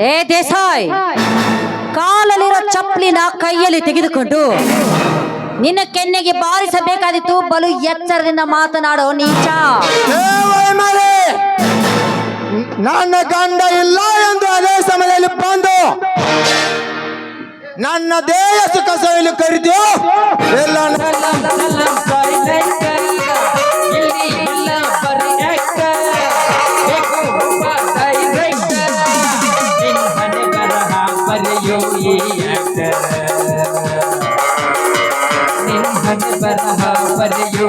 ಏ ದೇಸಾಯಿ, ಕಾಲಲ್ಲಿರೋ ಚಪ್ಪಲಿನ ಕೈಯಲ್ಲಿ ತೆಗೆದುಕೊಂಡು ನಿನ್ನ ಕೆನ್ನೆಗೆ ಬಾರಿಸಬೇಕಾದಿತ್ತು. ಬಲು ಎಚ್ಚರದಿಂದ ಮಾತನಾಡೋ ನೀಚ. ನನ್ನ ಗಂಡ ಇಲ್ಲ ಎಂದು ಅದೇ ಸಮಯದಲ್ಲಿ ಬಂದು ನನ್ನ ದೇಹ ಸುಖ ಸವಿಲು ಕರೆದು ಎಲ್ಲ ಬರಹ ಬರೆಯೋ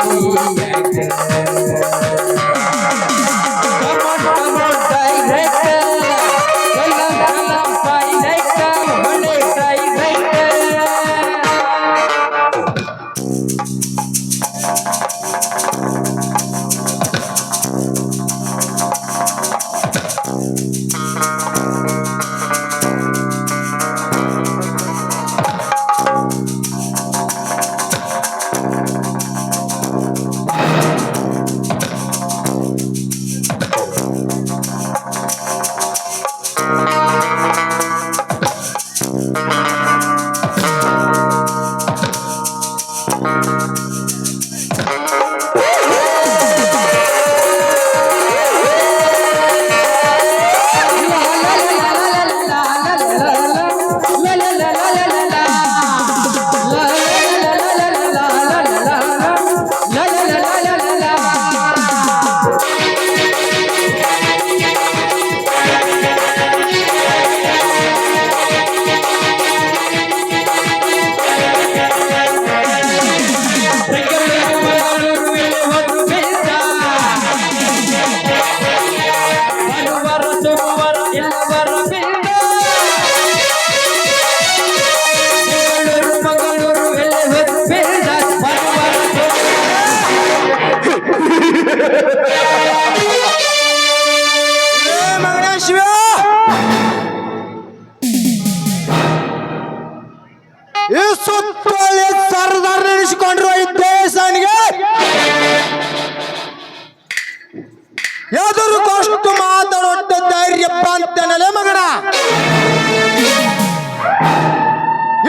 ಈ ಸುತ್ತೋಳಿ ಸರ್ದಾರ ನೆನೆಸಿಕೊಂಡ್ರು ಈ ದೇಶನಿಗೆ ಎದುರು ಕೊಷ್ಟು ಮಾತಾಡೋಟ್ಟು ಧೈರ್ಯ ಬಂತನಲೆ ಮಗನ.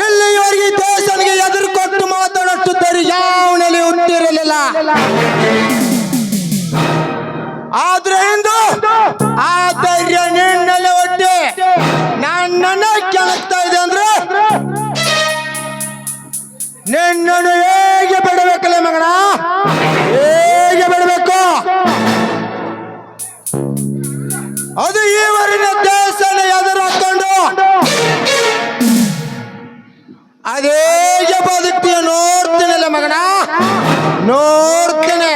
ಇಲ್ಲಿಯವರೆಗೆ ಈ ದೇಶನಿಗೆ ಎದುರು ಕೊಟ್ಟು ಮಾತಾಡೋಷ್ಟು ಧೈರ್ಯ ಯಾವನಲ್ಲಿ ಹುಟ್ಟಿರಲಿಲ್ಲ. ಆದ್ರೆ ಇಂದು ಆ ಧೈರ್ಯ ನಿನ್ನಲ್ಲಿ ಒಡ್ಡಿ ನನ್ನನ್ನ ಕೆಳಗ್ತಾ ಇದೆ ಅಂದ್ರೆ ನಿನ್ನನ್ನು ಹೇಗೆ ಬಿಡಬೇಕಲ್ಲ ಮಗನ, ಹೇಗೆ ಬಿಡಬೇಕು? ಅದು ಈವರಿನ ದೇಶನ ಎದುರು ಹಾಕೊಂಡು ಅದೇಗೆ ಬದುಕ್ತೀಯ ನೋಡ್ತೀನಲ್ಲ ಮಗನ, ನೋಡ್ತೇನೆ.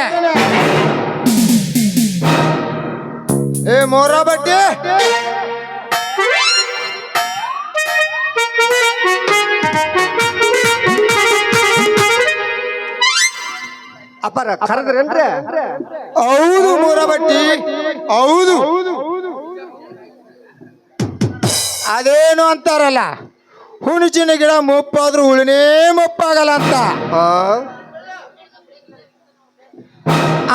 ಏ ಮೋರ ಬಟ್ಟಿ, ಅಪ್ಪರ ಕರೆದ್ರೇನ್ರಿ? ಹೌದು ಮೂರ ಬಟ್ಟಿ, ಹೌದು. ಅದೇನು ಅಂತಾರಲ್ಲ, ಹುಣಚಿನ ಗಿಡ ಮುಪ್ಪಾದ್ರೂ ಹುಳಿನೇ ಮುಪ್ಪಾಗಲ್ಲ ಅಂತ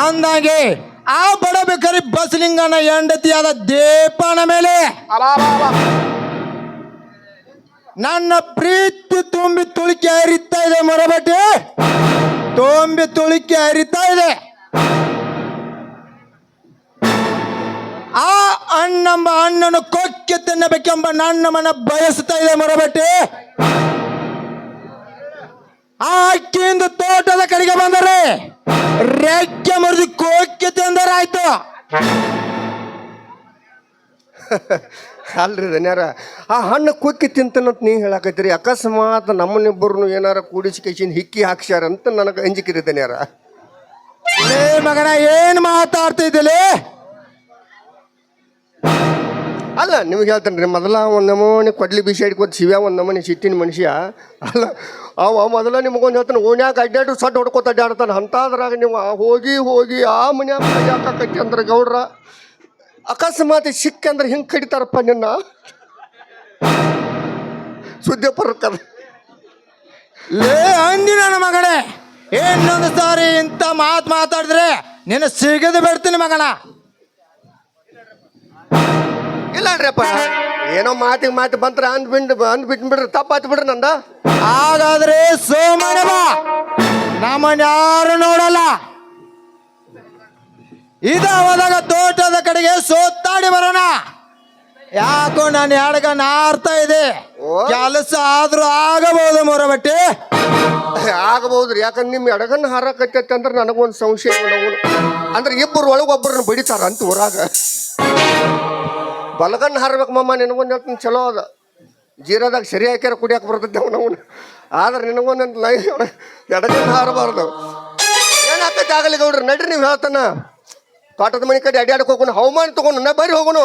ಅಂದಾಗೆ ಆ ಬಡಬೇಕಾರಿ ಬಸಲಿಂಗನ ಹೆಂಡತಿಯಾದ ದೇಪನ ಮೇಲೆ ನನ್ನ ಪ್ರೀತಿ ತುಂಬಿ ತುಳಿಕೆ ಹರಿತಾ ಇದೆ. ಮೊರಬಟ್ಟಿ ತುಂಬಿ ತುಳಿಕೆ ಹರಿತಾ ಇದೆ. ಆ ಅಣ್ಣಂಬ ಅಣ್ಣನು ಕೊಕ್ಕೆ ತಿನ್ನಬೇಕೆಂಬ ನನ್ನ ಮನ ಬಯಸ್ತಾ ಇದೆ. ಮೊರಬಟ್ಟಿ ಆ ಅಕ್ಕಿಯಿಂದ ತೋಟದ ಕಡೆಗೆ ಬಂದರೆ ರೆಕ್ಕೆ ಮುರಿದು ಕೊಕ್ಕೆ ತಿಂದರಾಯ್ತು. ಅಲ್ರಿ ಧನ್ಯಾರ, ಆ ಹಣ್ಣು ಕುಕ್ಕಿ ತಿಂತನಂತ ನೀ ಹೇಳಕತ್ತೀರಿ. ಅಕಸ್ಮಾತ್ ನಮ್ಮನ್ನಿಬ್ಬರನ್ನು ಏನಾರ ಕೂಡಿಸಿ ಕೈಸಿನ ಹಿಕ್ಕಿ ಹಾಕ್ಸ್ಯಾರ ಅಂತ ನನಗೆ ಅಂಜಿಕಿರಿ ಧನ್ಯಾರ. ಏ ಮಗನ, ಏನ್ ಮಾತಾಡ್ತಿದ್ದಿಲ್ಲ? ಅಲ್ಲ ನಿಮ್ಗೆ ಹೇಳ್ತೇನೆ ರೀ, ಮೊದಲ ಒಂದು ನಮೂನಿ ಕೊಡ್ಲಿ ಬಿಸಿ ಹಿಡ್ಕೊತ ಶಿವ್ಯ ಒಂದು ನಮೂನಿ ಸಿಟ್ಟಿನ ಮನುಷ್ಯ ಅಲ್ಲ. ಅವ ಮೊದಲ ನಿಮ್ಗೊಂದು ಹೇಳ್ತಾನೆ, ಓಣ್ಯಾಗ ಅಡ್ಡಾಡು ಸಡ್ಡು ಹೊಡ್ಕೊತ ಅಡ್ಡಾಡ್ತಾನೆ. ಅಂತಾದ್ರಾಗ ನೀವು ಹೋಗಿ ಹೋಗಿ ಆ ಮನ್ಯಾಗ ಯಾಕಿ ಅಂದ್ರೆ ಗೌಡ್ರ ಅಕಸ್ಮಾತ್ ಸಿಕ್ಕಂದ್ರೆ ಹಿಂಗೆ ಕಡಿತಾರಪ್ಪ ನಿನ್ನ ಸುದ್ದಿ ಪರ್ಕದ. ಲೇ ಅಂದಿ ನನ್ನ ಮಗನೇ, ಇನ್ನೊಂದು ಸಾರಿ ಇಂಥ ಮಾತಾಡಿದ್ರೆ ನಿನ್ನ ಸಿಗದು ಬಿಡ್ತೀನಿ ಮಗನ. ಇಲ್ಲ ಅಪ್ಪ ಏನೋ ಮಾತಿಗೆ ಮಾತು ಬಂತ್ರ ಅಂದ್ಬಿಟ್ಬಿಡ್ರಿ ತಪ್ಪಾತ್ ಬಿಡ್ರಿ ನಂದ. ಹಾಗಾದ್ರೆ ಸೋಮಣ್ಣ ಬಾ, ನಮ್ಮನ್ನ ಯಾರು ನೋಡಲ್ಲ. ಇದ ಹೋದಾಗ ತೋಟದ ಕಡೆಗೆ ಸೋತಾಡಿ ಬರೋಣ. ಯಾಕೋ ನಾನು ಎಡಗ ನಾರ್ತಾ ಇದೆ, ಕೆಲಸ ಆದ್ರೂ ಆಗಬಹುದು ಮೊರಬಟ್ಟಿ. ಆಗಬಹುದ್ರಿ, ಯಾಕಂದ್ರೆ ನಿಮ್ಮ ಎಡಗನ್ನ ಹಾರಕತ್ತೈತೆ ಅಂದ್ರೆ ನನಗೊಂದು ಸಂಶಯ. ಅಂದ್ರೆ ಇಬ್ಬರು ಒಳಗೊಬ್ಬರನ್ನ ಬಡಿತಾರ ಅಂತ ಊರಾಗ. ಬಲಗನ್ನ ಹಾರ್ಬೇಕು ಮಮ್ಮ, ನಿನಗೊಂದು ಹೇಳ್ತೀನಿ ಚಲೋ ಅದ. ಜೀರಾದಾಗ ಸರಿ ಹಾಕ್ಯಾರ ಕುಡಿಯಾಕ ಬರ್ತೈತೆ ಅವನವನು. ಆದ್ರೆ ನಿನಗೊಂದು ಎಡಗನ್ನ ಹಾರಬಾರ್ದು. ಏನಾಗ್ತೈತೆ ಆಗಲಿ ಗೌಡ್ರಿ, ನಡ್ರಿ ನೀವು ಹೇಳ್ತಾನ. ತೋಟದ ಮನೆ ಕಡೆ ಅಡ್ಯಾಡಕ್ಕೆ ಹೋಗೋಣ, ಹವಾಮಾನ ತಗೊಂಡು ನಾ ಬರ್ರಿ ಹೋಗೋಣ.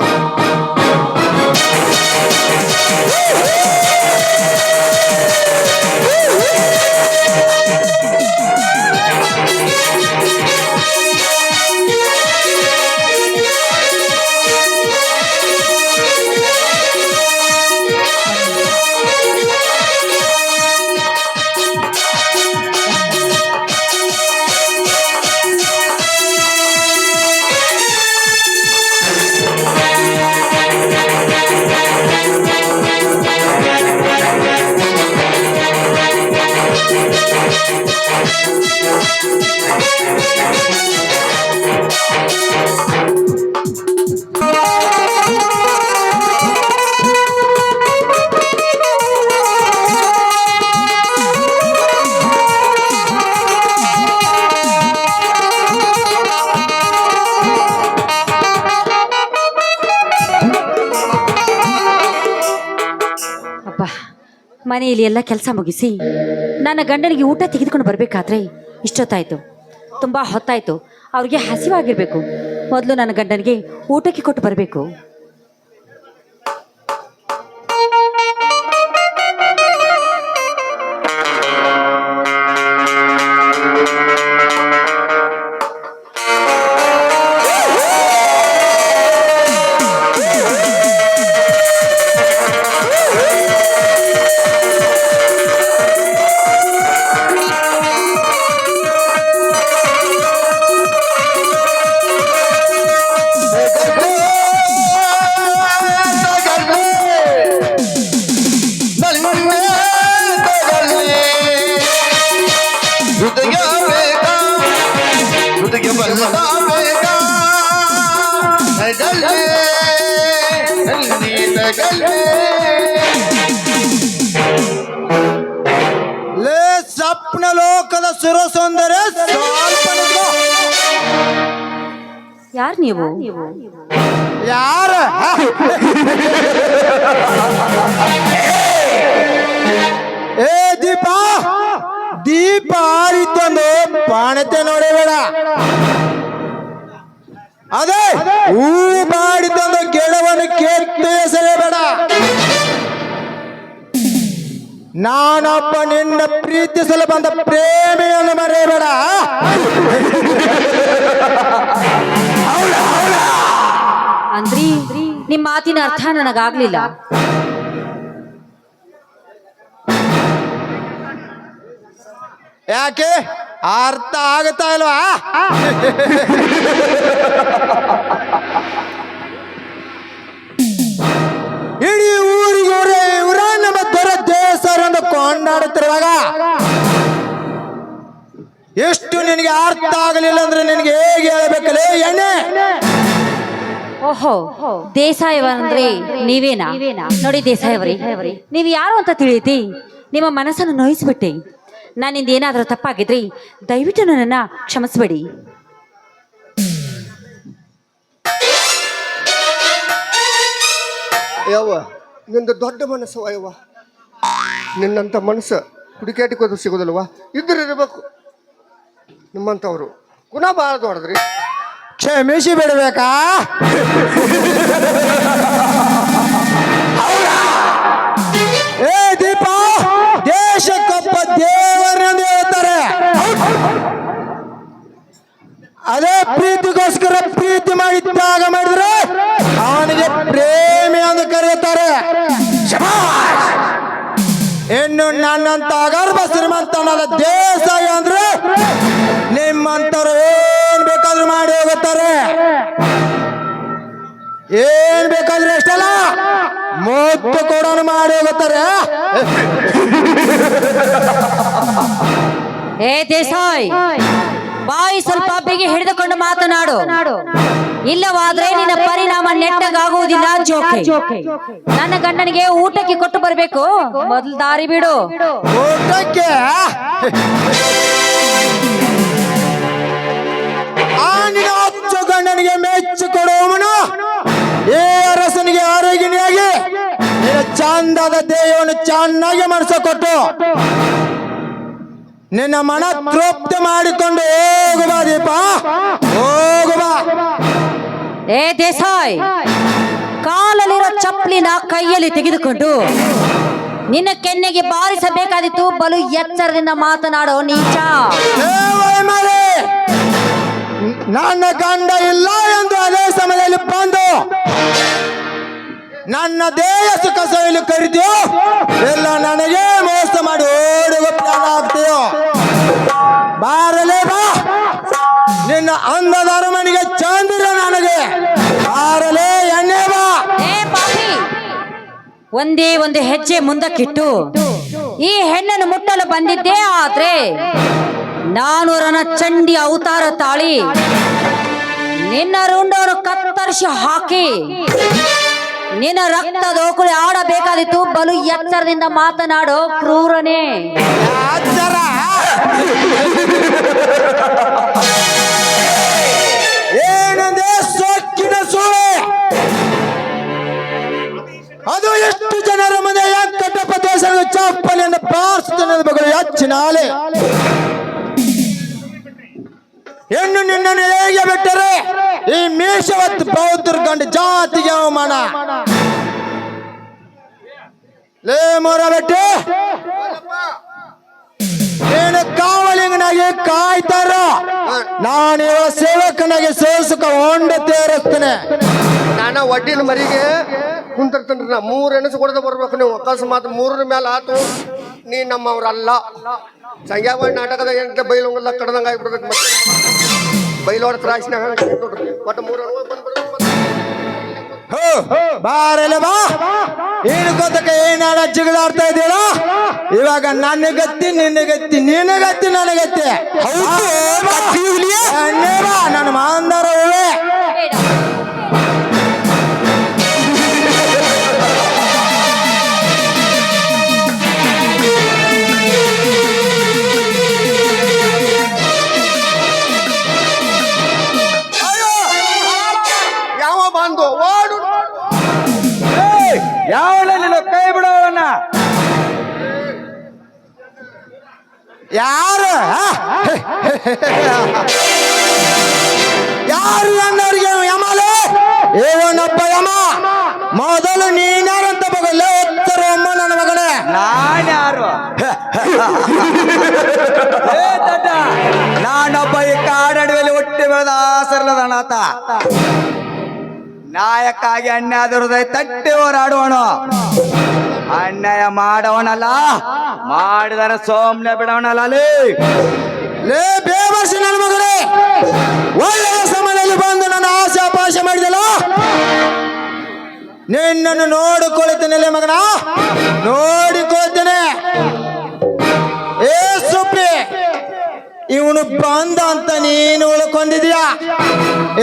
ಮನೆಯಲ್ಲಿ ಎಲ್ಲ ಕೆಲಸ ಮುಗಿಸಿ ನನ್ನ ಗಂಡನಿಗೆ ಊಟ ತೆಗೆದುಕೊಂಡು ಬರಬೇಕಾದ್ರೆ ಇಷ್ಟೊತ್ತಾಯಿತು, ತುಂಬ ಹೊತ್ತಾಯಿತು. ಅವ್ರಿಗೆ ಹಸಿವಾಗಿರಬೇಕು. ಮೊದಲು ನನ್ನ ಗಂಡನಿಗೆ ಊಟಕ್ಕೆ ಕೊಟ್ಟು ಬರಬೇಕು. ಲೇ ಸ್ವಪ್ನ ಲೋಕದ ಸುರ ಸೌಂದರ್ಯ ಸ್ವಲ್ಪ ನಿಂತ್ಕೋ. ಯಾರು ನೀವು? ಯಾರ ಏ ದೀಪ ಆರಿತ್ತಂದು ಪಾಣತೆ ನೋಡಬೇಡ. ಅದೇ ಹೂ ಬಾಡಿತಂದು ಗಿಡವನ್ನು ಕೆತ್ತು ಎಸೆಯಬೇಡ. ನಾನೊಬ್ಬ ನಿನ್ನ ಪ್ರೀತಿಸಲು ಬಂದ ಪ್ರೇಮಿಯನ್ನು ಮರೆಯಬೇಡ. ಅಂದ್ರಿ ನಿಮ್ಮ ಮಾತಿನ ಅರ್ಥ ನನಗಾಗ್ಲಿಲ್ಲ. ಯಾಕೆ ಅರ್ಥ ಆಗುತ್ತಾ ಇಲ್ವಾ? ಇಡೀ ಊರಿಗೆ ಇವರ ನಮ್ಮ ದೊರ ದೇವರನ್ನು ಕೊಂಡಾಡುತ್ತಿರುವಾಗ ಎಷ್ಟು ನಿನಗೆ ಅರ್ಥ ಆಗಲಿಲ್ಲ ಅಂದ್ರೆ ನಿನಗೆ ಹೇಗೆ ಹೇಳಬೇಕಲೇ ಎಣ್ಣೆ? ಓಹೋ, ದೇಸಾಯವರಂದ್ರೆ ನೀವೇನಾ? ನೋಡಿ ದೇಸಾಯವರೇ, ನೀವು ಯಾರು ಅಂತ ತಿಳಿಯಿತಿ ನಿಮ್ಮ ಮನಸ್ಸನ್ನು ನೋಯಿಸ್ಬಿಟ್ಟೆ. ನನ್ನಿಂದ ಏನಾದರೂ ತಪ್ಪಾಗಿದ್ರಿ ದಯವಿಟ್ಟು ನನ್ನನ್ನು ಕ್ಷಮಿಸಬೇಡಿ. ಯವ್ವ, ನಿಂದು ದೊಡ್ಡ ಮನಸ್ಸು ಯವ್ವ. ನಿನ್ನಂಥ ಮನಸ್ಸು ಹುಡುಕಾಟಿಕೋದು ಸಿಗೋದಿಲ್ವ? ಇದ್ರಿರ್ಬೇಕು ನಿಮ್ಮಂಥವ್ರು. ಗುಣ ಭಾಳ ದೊಡ್ಡದ್ರಿ. ಕ್ಷಮಿಸಿ ಬಿಡಬೇಕಾ? ಏ ದೀಪ, ದೇಶಕ್ಕೊಬ್ಬ ದೇವರನ್ನು ಹೇಳ್ತಾರೆ. ಅದೇ ಪ್ರೀತಿಗೋಸ್ಕರ ಪ್ರೀತಿ ಮಾಡಿ ತ್ಯಾಗ ಮಾಡಿದ್ರೆ ಅವನಿಗೆ ಪ್ರೇಮಿ ಎಂದು ಕರೆಯುತ್ತಾರೆ. ಇನ್ನು ನನ್ನಂತ ಅಗರ್ಭ ಶ್ರೀಮಂತನಾದ ದೇಸಾಯಿ ಅಂದ್ರೆ ನಿಮ್ಮಂತರು ಏನ್ ಬೇಕಾದ್ರೂ ಮಾಡಿ ಹೋಗುತ್ತಾರೆ. ಏನ್ ಬೇಕಾದ್ರೆ ಅಷ್ಟಲ್ಲ ಮೂತ್ತು ಕೊಡೋನು ಮಾಡಿ ಹೋಗುತ್ತಾರೆ. ಏ ದೇಸಾಯ್, ಬಾಯಿ ಸ್ವಲ್ಪ ಬಿಗಿ ಹಿಡಿದುಕೊಂಡು ಮಾತನಾಡು. ಇಲ್ಲವಾದ್ರೆ ನಿನ್ನ ಪರಿಣಾಮ ನೆಟ್ಟಗಾಗುವುದಿಲ್ಲ. ಜೋಕೆ, ನನ್ನ ಗಂಡನಿಗೆ ಊಟಕ್ಕೆ ಕೊಟ್ಟು ಬರಬೇಕು. ಮೊದಲು ದಾರಿ ಬಿಡು. ಊಟಕ್ಕೆ ಆನಿನ ಹಚ್ಚು ಗಂಡನಿಗೆ ಮೆಚ್ಚು ಕೊಡುವವನು ಈ ಅರಸನಿಗೆ ಆರೋಗ್ಯನಿಯಾಗಿ ನಿನ್ನ ಚಂದದ ದೇಹವನ್ನು ಚೆನ್ನಾಗಿ ಮನಸ್ಸ ಕೊಟ್ಟು ನಿನ್ನ ಮನ ತೃಪ್ತಿ ಮಾಡಿಕೊಂಡು ಹೋಗುವ ದೀಪ, ಹೋಗುವ. ಏ ದೇಸಾಯ್, ಕಾಲಲ್ಲಿರೋ ಚಪ್ಪಲಿನ ಕೈಯಲ್ಲಿ ತೆಗೆದುಕೊಂಡು ನಿನ್ನ ಕೆನ್ನೆಗೆ ಬಾರಿಸಬೇಕಾದಿತ್ತು. ಬಲು ಎಚ್ಚರದಿಂದ ಮಾತನಾಡೋ ನೀಚ. ಏ ವೈಮಲೆ, ನನ್ನ ಗಂಡ ಇಲ್ಲ ಎಂದು ಅದೇ ಸಮಯದಲ್ಲಿ ಬಂದು ನನ್ನ ದೇಹ ಸುಖ ಸವಿಲು ಕರಿತೀಯೋ ಎಲ್ಲ ನನಗೆ ಮೋಸ ಮಾಡಿ ಓಡುವ ಪ್ಲಾನ್ ಆಗ್ತೀಯೋ? ಬಾರಲೇ ಬಾ, ನಿನ್ನ ಅಂದದ ಅರಮನೆಗೆ ಚಂದ್ರ ನನಗೆ ಬಾರಲೇ ಎಣ್ಣೆ ಬಾ. ಏ ಪಾಪಿ, ಒಂದೇ ಒಂದು ಹೆಜ್ಜೆ ಮುಂದಕ್ಕಿಟ್ಟು ಈ ಹೆಣ್ಣನ್ನು ಮುಟ್ಟಲು ಬಂದಿದ್ದೇ ಆದ್ರೆ ನಾನು ರಣಚಂಡಿ ಅವತಾರ ತಾಳಿ ನಿನ್ನ ರುಂಡವನ್ನು ಕತ್ತರಿಸಿ ಹಾಕಿ ನಿನ್ನ ರಕ್ತದೋಕುಳಿ ಆಡಬೇಕಾದಿತ್ತು. ಬಲು ಎಚ್ಚರದಿಂದ ಮಾತನಾಡೋ ಕ್ರೂರನೇ. ಆಚಾರ ಏನಂದ್ರೆ ಸೊಕ್ಕಿನ ಸೂಳೆ, ಅದು ಎಷ್ಟು ಜನರ ಮನೆ ಕಟ್ಟಪದೇಶ ಚಪ್ಪಲಿಯನ್ನು ಬಾರಿಸುತ್ತದೆ ಮಗಳು ಹೆಚ್ಚಿನಾಲೆ. ಹೆಣ್ಣು ನಿನ್ನನ್ನು ಹೇಗೆ ಬಿಟ್ಟರೆ ಈ ಮೀಶವತ್ತು ಬೌದ್ಧರ ಗಂಡ ಜಾತಿಗೆ ಅವಮಾನ. ಲೇ ಮೊರ ಬೆಟ್ಟು, ನೀನು ಕಾವಲಿಂಗನಾಗಿ ಕಾಯ್ತಾರ, ನಾನು ಇವಳ ಸೇವಕನಾಗಿ ಸೇವಸಕ ಹೊಂಡ ತೇರಿಸ್ತೇನೆ. ನಾನು ಒಡ್ಡಿನ ಮರಿಗೆ ಕುಂತಿರ್ತೇನ್ರಿ. ನಾ 3 ಎಣಸು ಕೊಡದ ಬರ್ಬೇಕು. ನೀವು ಅಕಸ್ಮಾತ್ 3ರ ಮೇಲೆ ಆತು, ನೀ ನಮ್ಮವ್ರಲ್ಲ. ಸಂಗ್ಯಾವಾಡಿ ನಾಟಕದ ಎಂತ ಬೈಲೊಂಗಲ್ಲ ಕಡ್ದಂಗ ಆಗ್ಬಿಡ್ಬೇಕು. ಮತ್ತೆ ಬೈಲೋಡ ತ್ರಾಸಿನಾಗ ಒಟ್ಟು 3 ಬಾರಲ್ಲ ಬಾ. ಏನು ಗೊತ್ತಕ್ಕೆ ಏನಾಡ ಜಿಗಿದಾಡ್ತಾ ಇದೀಳ? ಇವಾಗ ನನ್ನ ಗತ್ತಿ, ನಿನ್ನ ಗತ್ತಿ, ನಿನ್ನ ಗತ್ತಿ, ನನ್ನ ಗತ್ತಿ. ನನ್ನ ಮಾಂದರ ಹೂವೆ. ಯಾವ ಬಂದು ಓಡು. ಯಾವಳ ನೀನು ಕೈ ಬಿಡೋವನ್ನ? ಯಾರು ಯಾರು ಅನ್ನೋರಿಗೆ ಯಮಲೆ ಇವನೊಬ್ಬ ಯಮ. ಮೊದಲು ನೀನ್ಯಾರಂತ ಬಗಲ್ಲ ಎತ್ತರ ಅಮ್ಮ ನನ್ನ ಮಗನೇ. ನಾನ್ಯಾರು? ನಾನೊಬ್ಬ ಈ ಕಾಡಡಿಯಲ್ಲಿ ಹುಟ್ಟಿ ಬೆಳೆದ ಆಸರಲದ ಅನಾಥ. ನಾಯಕ್ಕಾಗಿ ಅನ್ಯಾಯ ಹೃದಯ ತಟ್ಟಿ ಹೋರಾಡುವಣ. ಅನ್ಯಾಯ ಮಾಡವನಲ್ಲ, ಮಾಡಿದರೆ ಸೋಮ್ನೆ ಬಿಡವನಲ್ಲ. ಲೇ ಬೇವರ್ಸಿ ನನ್ನ ಮಗನೇ, ಒಳ್ಳೆಯ ಸಮಯದಲ್ಲಿ ಬಂದು ನನ್ನ ಆಸೆ ಅಪಾಶ ಮಾಡಿದಲ್ಲ, ನಿನ್ನನ್ನು ನೋಡಿಕೊಳ್ತೇನೆ ಮಗನ, ನೋಡಿಕೊಳ್ತೇನೆ. ಏ ಸುಪ್ರಿ, ಇವನು ಬಂದ ಅಂತ ನೀನು ಉಳ್ಕೊಂಡಿದೀಯಾ?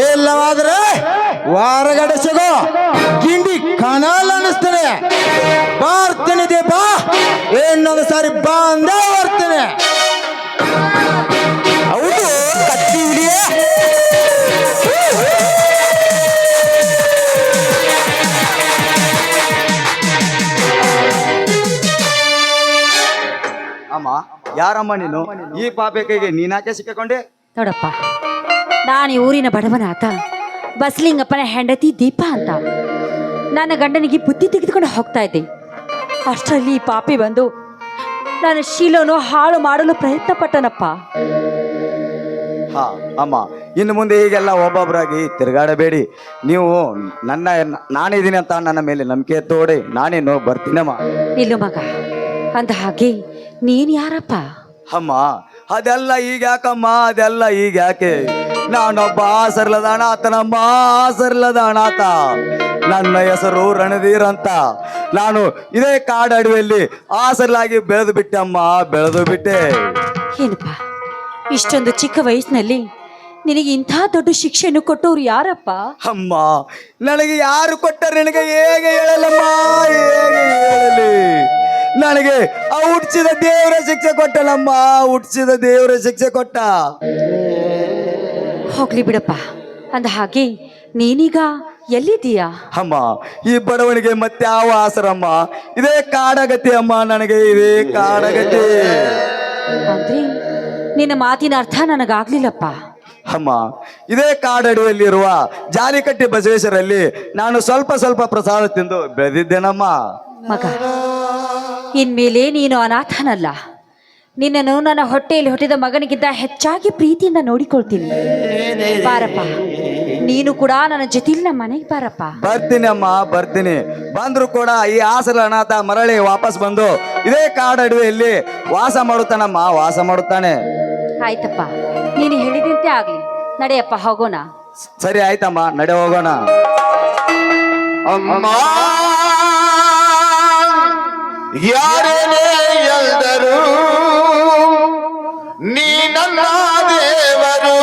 ಇಲ್ಲವಾದ್ರೆ ಹೊರಗಡೆ ಸಿಗೋ ಗಿಂಡಿ ಕನಾಲ್ ಅನ್ನಿಸ್ತೇನೆ. ಬರ್ತೇನೆ ದೀಪ, ಇನ್ನೊಂದು ಸಾರಿ ಬಂದೇ ಬರ್ತೇನೆ. ಹೌದು, ಕತ್ತಿ ಹಿಡಿಯೇ. ಅಮ್ಮ, ಯಾರಮ್ಮ ನೀನು? ಈ ಪಾಪೆ ಕೈಗೆ ನೀನಾಕೆ ಸಿಕ್ಕಿಕೊಂಡೆ? ನೋಡಪ್ಪ, ನಾನು ಈ ಊರಿನ ಬಡವನಾತ ಬಸ್ಲಿಂಗಪ್ಪನ ಹೆಂಡತಿ ದೀಪ ಅಂತ. ನನ್ನ ಗಂಡನಿಗೆ ಬುದ್ಧಿ ತೆಗೆದುಕೊಂಡು ಹೋಗ್ತಾ ಇದ್ದೆ. ಅಷ್ಟರಲ್ಲಿ ಈ ಪಾಪಿ ಬಂದು ನನ್ನ ಶೀಲವನ್ನು ಹಾಳು ಮಾಡಲು ಪ್ರಯತ್ನ ಪಟ್ಟನಪ್ಪ. ಹಾ ಅಮ್ಮ, ಇನ್ನು ಮುಂದೆ ಹೀಗೆಲ್ಲ ಒಬ್ಬೊಬ್ಬರಾಗಿ ತಿರುಗಾಡಬೇಡಿ. ನೀವು ನಾನಿದ್ದೀನಿ ಅಂತ ನನ್ನ ಮೇಲೆ ನಂಬಿಕೆ ತೋಡಿ ನಾನೇನು ಬರ್ತೀನಮ್ಮ. ಇಲ್ಲು ಮಗ, ಅಂದ ಹಾಗೆ ನೀನು ಯಾರಪ್ಪ? ಅಮ್ಮ, ಅದೆಲ್ಲ ಈಗ ಯಾಕಮ್ಮ, ಅದೆಲ್ಲ ಈಗ ಯಾಕೆ? ನಾನೊಬ್ಬ ಸರಳದ ಅನಾಥನಮ್ಮ, ಸರಳದ ಅನಾಥ. ನನ್ನ ಹೆಸರು ರಣಧೀರ್ ಅಂತ. ನಾನು ಇದೇ ಕಾಡು ಅಡವಿಯಲ್ಲಿ ಆಸರಲಾಗಿ ಬೆಳೆದು ಬಿಟ್ಟೆ ಅಮ್ಮ, ಬೆಳೆದು ಬಿಟ್ಟೆ. ಏನಪ್ಪ, ಇಷ್ಟೊಂದು ಚಿಕ್ಕ ವಯಸ್ಸಿನಲ್ಲಿ ನಿನಗೆ ಇಂಥ ದೊಡ್ಡ ಶಿಕ್ಷೆಯನ್ನು ಕೊಟ್ಟವ್ರು ಯಾರಪ್ಪ? ಅಮ್ಮ, ನನಗೆ ಯಾರು ಕೊಟ್ಟರು ನಿನಗೆ ಹೇಗೆ ಹೇಳಲಮ್ಮ, ಹೇಗೆ ಹೇಳಲಿ? ನನಗೆ ಆ ಹುಟ್ಟಿಸಿದ ದೇವರ ಶಿಕ್ಷೆ ಕೊಟ್ಟನಮ್ಮ, ಹುಟ್ಟಿಸಿದ ದೇವರ ಶಿಕ್ಷೆ ಕೊಟ್ಟ. ಹೋಗ್ಲಿ ಬಿಡಪ್ಪ. ಅಂದ ಹಾಗೆ ನೀನೀಗ ಎಲ್ಲಿದ್ದೀಯಾ? ಅಮ್ಮ, ಈ ಬಡವನಿಗೆ ಮತ್ತೆ ಯಾವ ಆಸರಮ್ಮ? ಇದೇ ಕಾಡಗತಿ ಅಮ್ಮ, ನನಗೆ ಇದೇ ಕಾಡಗತಿ. ಅಂದ್ರೆ ನಿನ್ನ ಮಾತಿನ ಅರ್ಥ ನನಗಾಗ್ಲಿಲ್ಲಪ್ಪ. ಅಮ್ಮ, ಇದೇ ಕಾಡಡಿಯಲ್ಲಿರುವ ಜಾಲಿಕಟ್ಟಿ ಬಸವೇಶ್ವರಲ್ಲಿ ನಾನು ಸ್ವಲ್ಪ ಸ್ವಲ್ಪ ಪ್ರಸಾದ ತಿಂದು ಬೆಳೆದಿದ್ದೇನಮ್ಮ. ಮಗ, ಇನ್ಮೇಲೆ ನೀನು ಅನಾಥನಲ್ಲ. ನಿನ್ನನ್ನು ನನ್ನ ಹೊಟ್ಟೆಯಲ್ಲಿ ಹುಟ್ಟಿದ ಮಗನಿಗಿಂತ ಹೆಚ್ಚಾಗಿ ಪ್ರೀತಿಯಿಂದ ನೋಡಿಕೊಳ್ತೀನಿ. ಬಾರಪ್ಪ, ನೀನು ಕೂಡ ನನ್ನ ಜೊತೆಲಿ ನಮ್ಮ ಮನೆಗೆ ಬಾರಪ್ಪ. ಬರ್ತೀನಿ ಅಮ್ಮ, ಬರ್ತೀನಿ. ಬಂದ್ರು ಕೂಡ ಈ ಆಸರ ಅನಾಥ ಮರಳಿ ವಾಪಸ್ ಬಂದು ಇದೇ ಕಾಡಡಿಯಲ್ಲಿ ವಾಸ ಮಾಡುತ್ತಾನಮ್ಮ, ವಾಸ ಮಾಡುತ್ತಾನೆ. ಆಯ್ತಪ್ಪ, ನೀನು ಹೇಳಿದಂತೆ ಆಗ್ಲಿ. ನಡೆಯಪ್ಪ, ಹೋಗೋಣ. ಸರಿ ಆಯ್ತಮ್ಮ, ನಡೆ ಹೋಗೋಣ. ಅಮ್ಮ, ಯಾರೇನೇ ಎಲ್ದರು ನೀ ನನ್ನ ದೇವರು.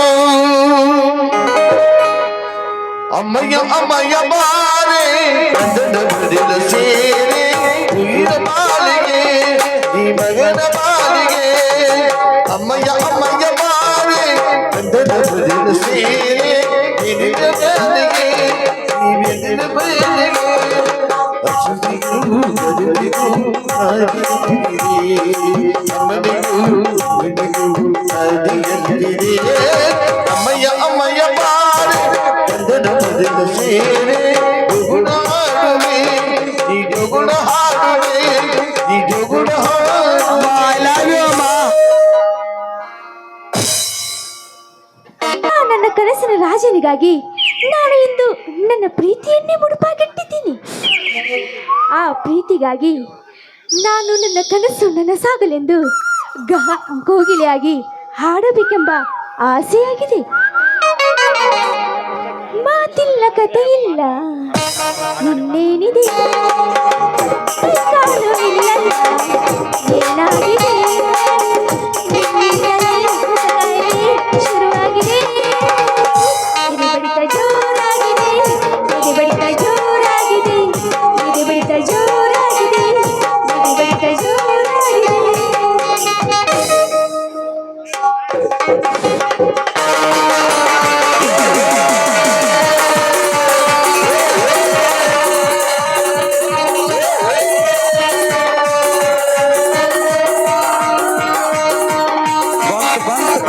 ಅಮ್ಮಯ್ಯ ಅಮ್ಮಯ್ಯ ಬಾರೆ ಸೇರಿ ನಿನ್ನ ಬಾಲಿಗೆ, ಈ ಮಗನ ಬಾಲಿಗೆ. ಅಮ್ಮಯ್ಯ ಅಮ್ಮಯ್ಯ ಬಾರೆ ಸೇರಿ ನಿನ್ನ ಬಾಲಿಗೆ, ಈ ಮಗನ ಬಾಲಿಗೆ. ಅಮ್ಮಯ್ಯ ಅಮ್ಮಯ್ಯ ಬಾರೆ ಸೇರೆ ಜೋಗುಣ ಹಾಡುವೆ, ಈ ಜೋಗುಣ ಹಾಡುವೆ, ಈ ಜೋಗುಣ ನನ್ನ ಕನಸಿನ ರಾಜನಿಗಾಗಿ ನಾನು ಇಂದು ನನ್ನ ಪ್ರೀತಿಯನ್ನೇ ಮುಡುಪಾಗಿಟ್ಟಿದ್ದೀನಿ. ಆ ಪ್ರೀತಿಗಾಗಿ ನಾನು ನನ್ನ ಕನಸು ನನಸಾಗಲೆಂದು ಕೋಗಿಲೆಯಾಗಿ ಹಾಡಬೇಕೆಂಬ ಆಸೆಯಾಗಿದೆ. ಮಾತಿಲ್ಲ, ಕಥೆಯಿಲ್ಲ, ಇನ್ನೇನಿದೆ, ಕಾಲು ಇಲ್ಲಲ್ಲ, ಏನಾಗಿದೆ, ಶುರುವಾಗಿದೆ. ಇದು ಬಡಿತ ಜೋರಾಗಿದೆ, ಇದು ಬಡಿತ ಜೋರಾಗಿದೆ, ಇದು ಬಡಿತ ಜೋರಾಗಿದೆ, ಇದು ಬಡಿತ ಜೋರಾಗಿದೆ.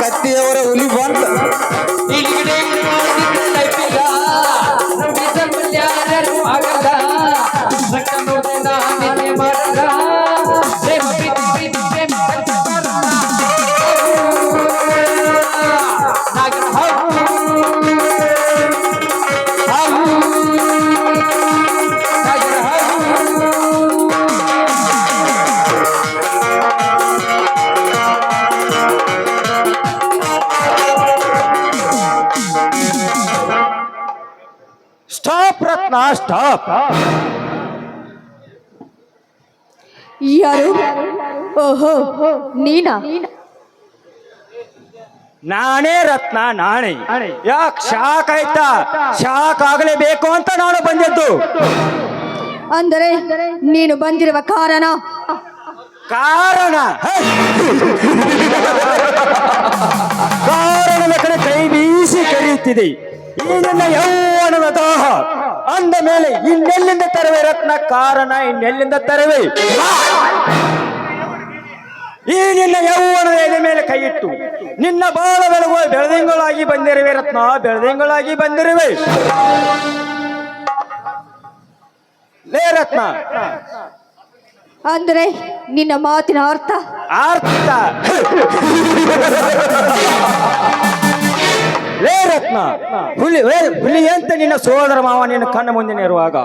ಕತ್ತಿಯವರ ಹುಲಿ ಬಂತ. ಸ್ಟಾಪ್ ರತ್ನ, ಸ್ಟಾಪ್. ಯಾರು? ಓಹೋ, ನೀನಾ? ನಾನೇ ರತ್ನ, ನಾನೇ. ಯಾಕೆ ಶಾಕ್ ಆಯ್ತಾ? ಶಾಕ್ ಆಗಲೇಬೇಕು ಅಂತ ನಾನು ಬಂದಿದ್ದು. ಅಂದರೆ ನೀನು ಬಂದಿರುವ ಕಾರಣ? ಕಾರಣದ ಕಡೆ ಕೈ ಬೀಸಿ ಕರೆಯುತ್ತಿದೆ ಈ ನನ್ನ ಯೌವನದ ದಾಹ. ಅಂದ ಮೇಲೆ ಇನ್ನೆಲ್ಲಿಂದ ತರುವೆ ರತ್ನ? ಕಾರಣ ಇನ್ನೆಲ್ಲಿಂದ ತರುವೆ? ಈ ನಿನ್ನ ಯೌವನದ ಎಲೆ ಮೇಲೆ ಕೈ ಇಟ್ಟು ನಿನ್ನ ಬಾಳ ಬೆಳಗುವ ಬೆಳದಿಂಗಳಾಗಿ ಬಂದಿರುವೆ ರತ್ನ, ಬೆಳದಿಂಗಳಾಗಿ ಬಂದಿರುವೆ. ಲೇ ರತ್ನ, ಅಂದರೆ ನಿನ್ನ ಮಾತಿನ ಅರ್ಥ? ಅರ್ಥ ಲೇ ರತ್ನ, ಹುಲಿ ಅಂತ ನಿನ್ನ ಸೋದರ ಮಾವ ನಿನ್ನ ಕಣ್ಣ ಮುಂದೆ ಇರುವಾಗ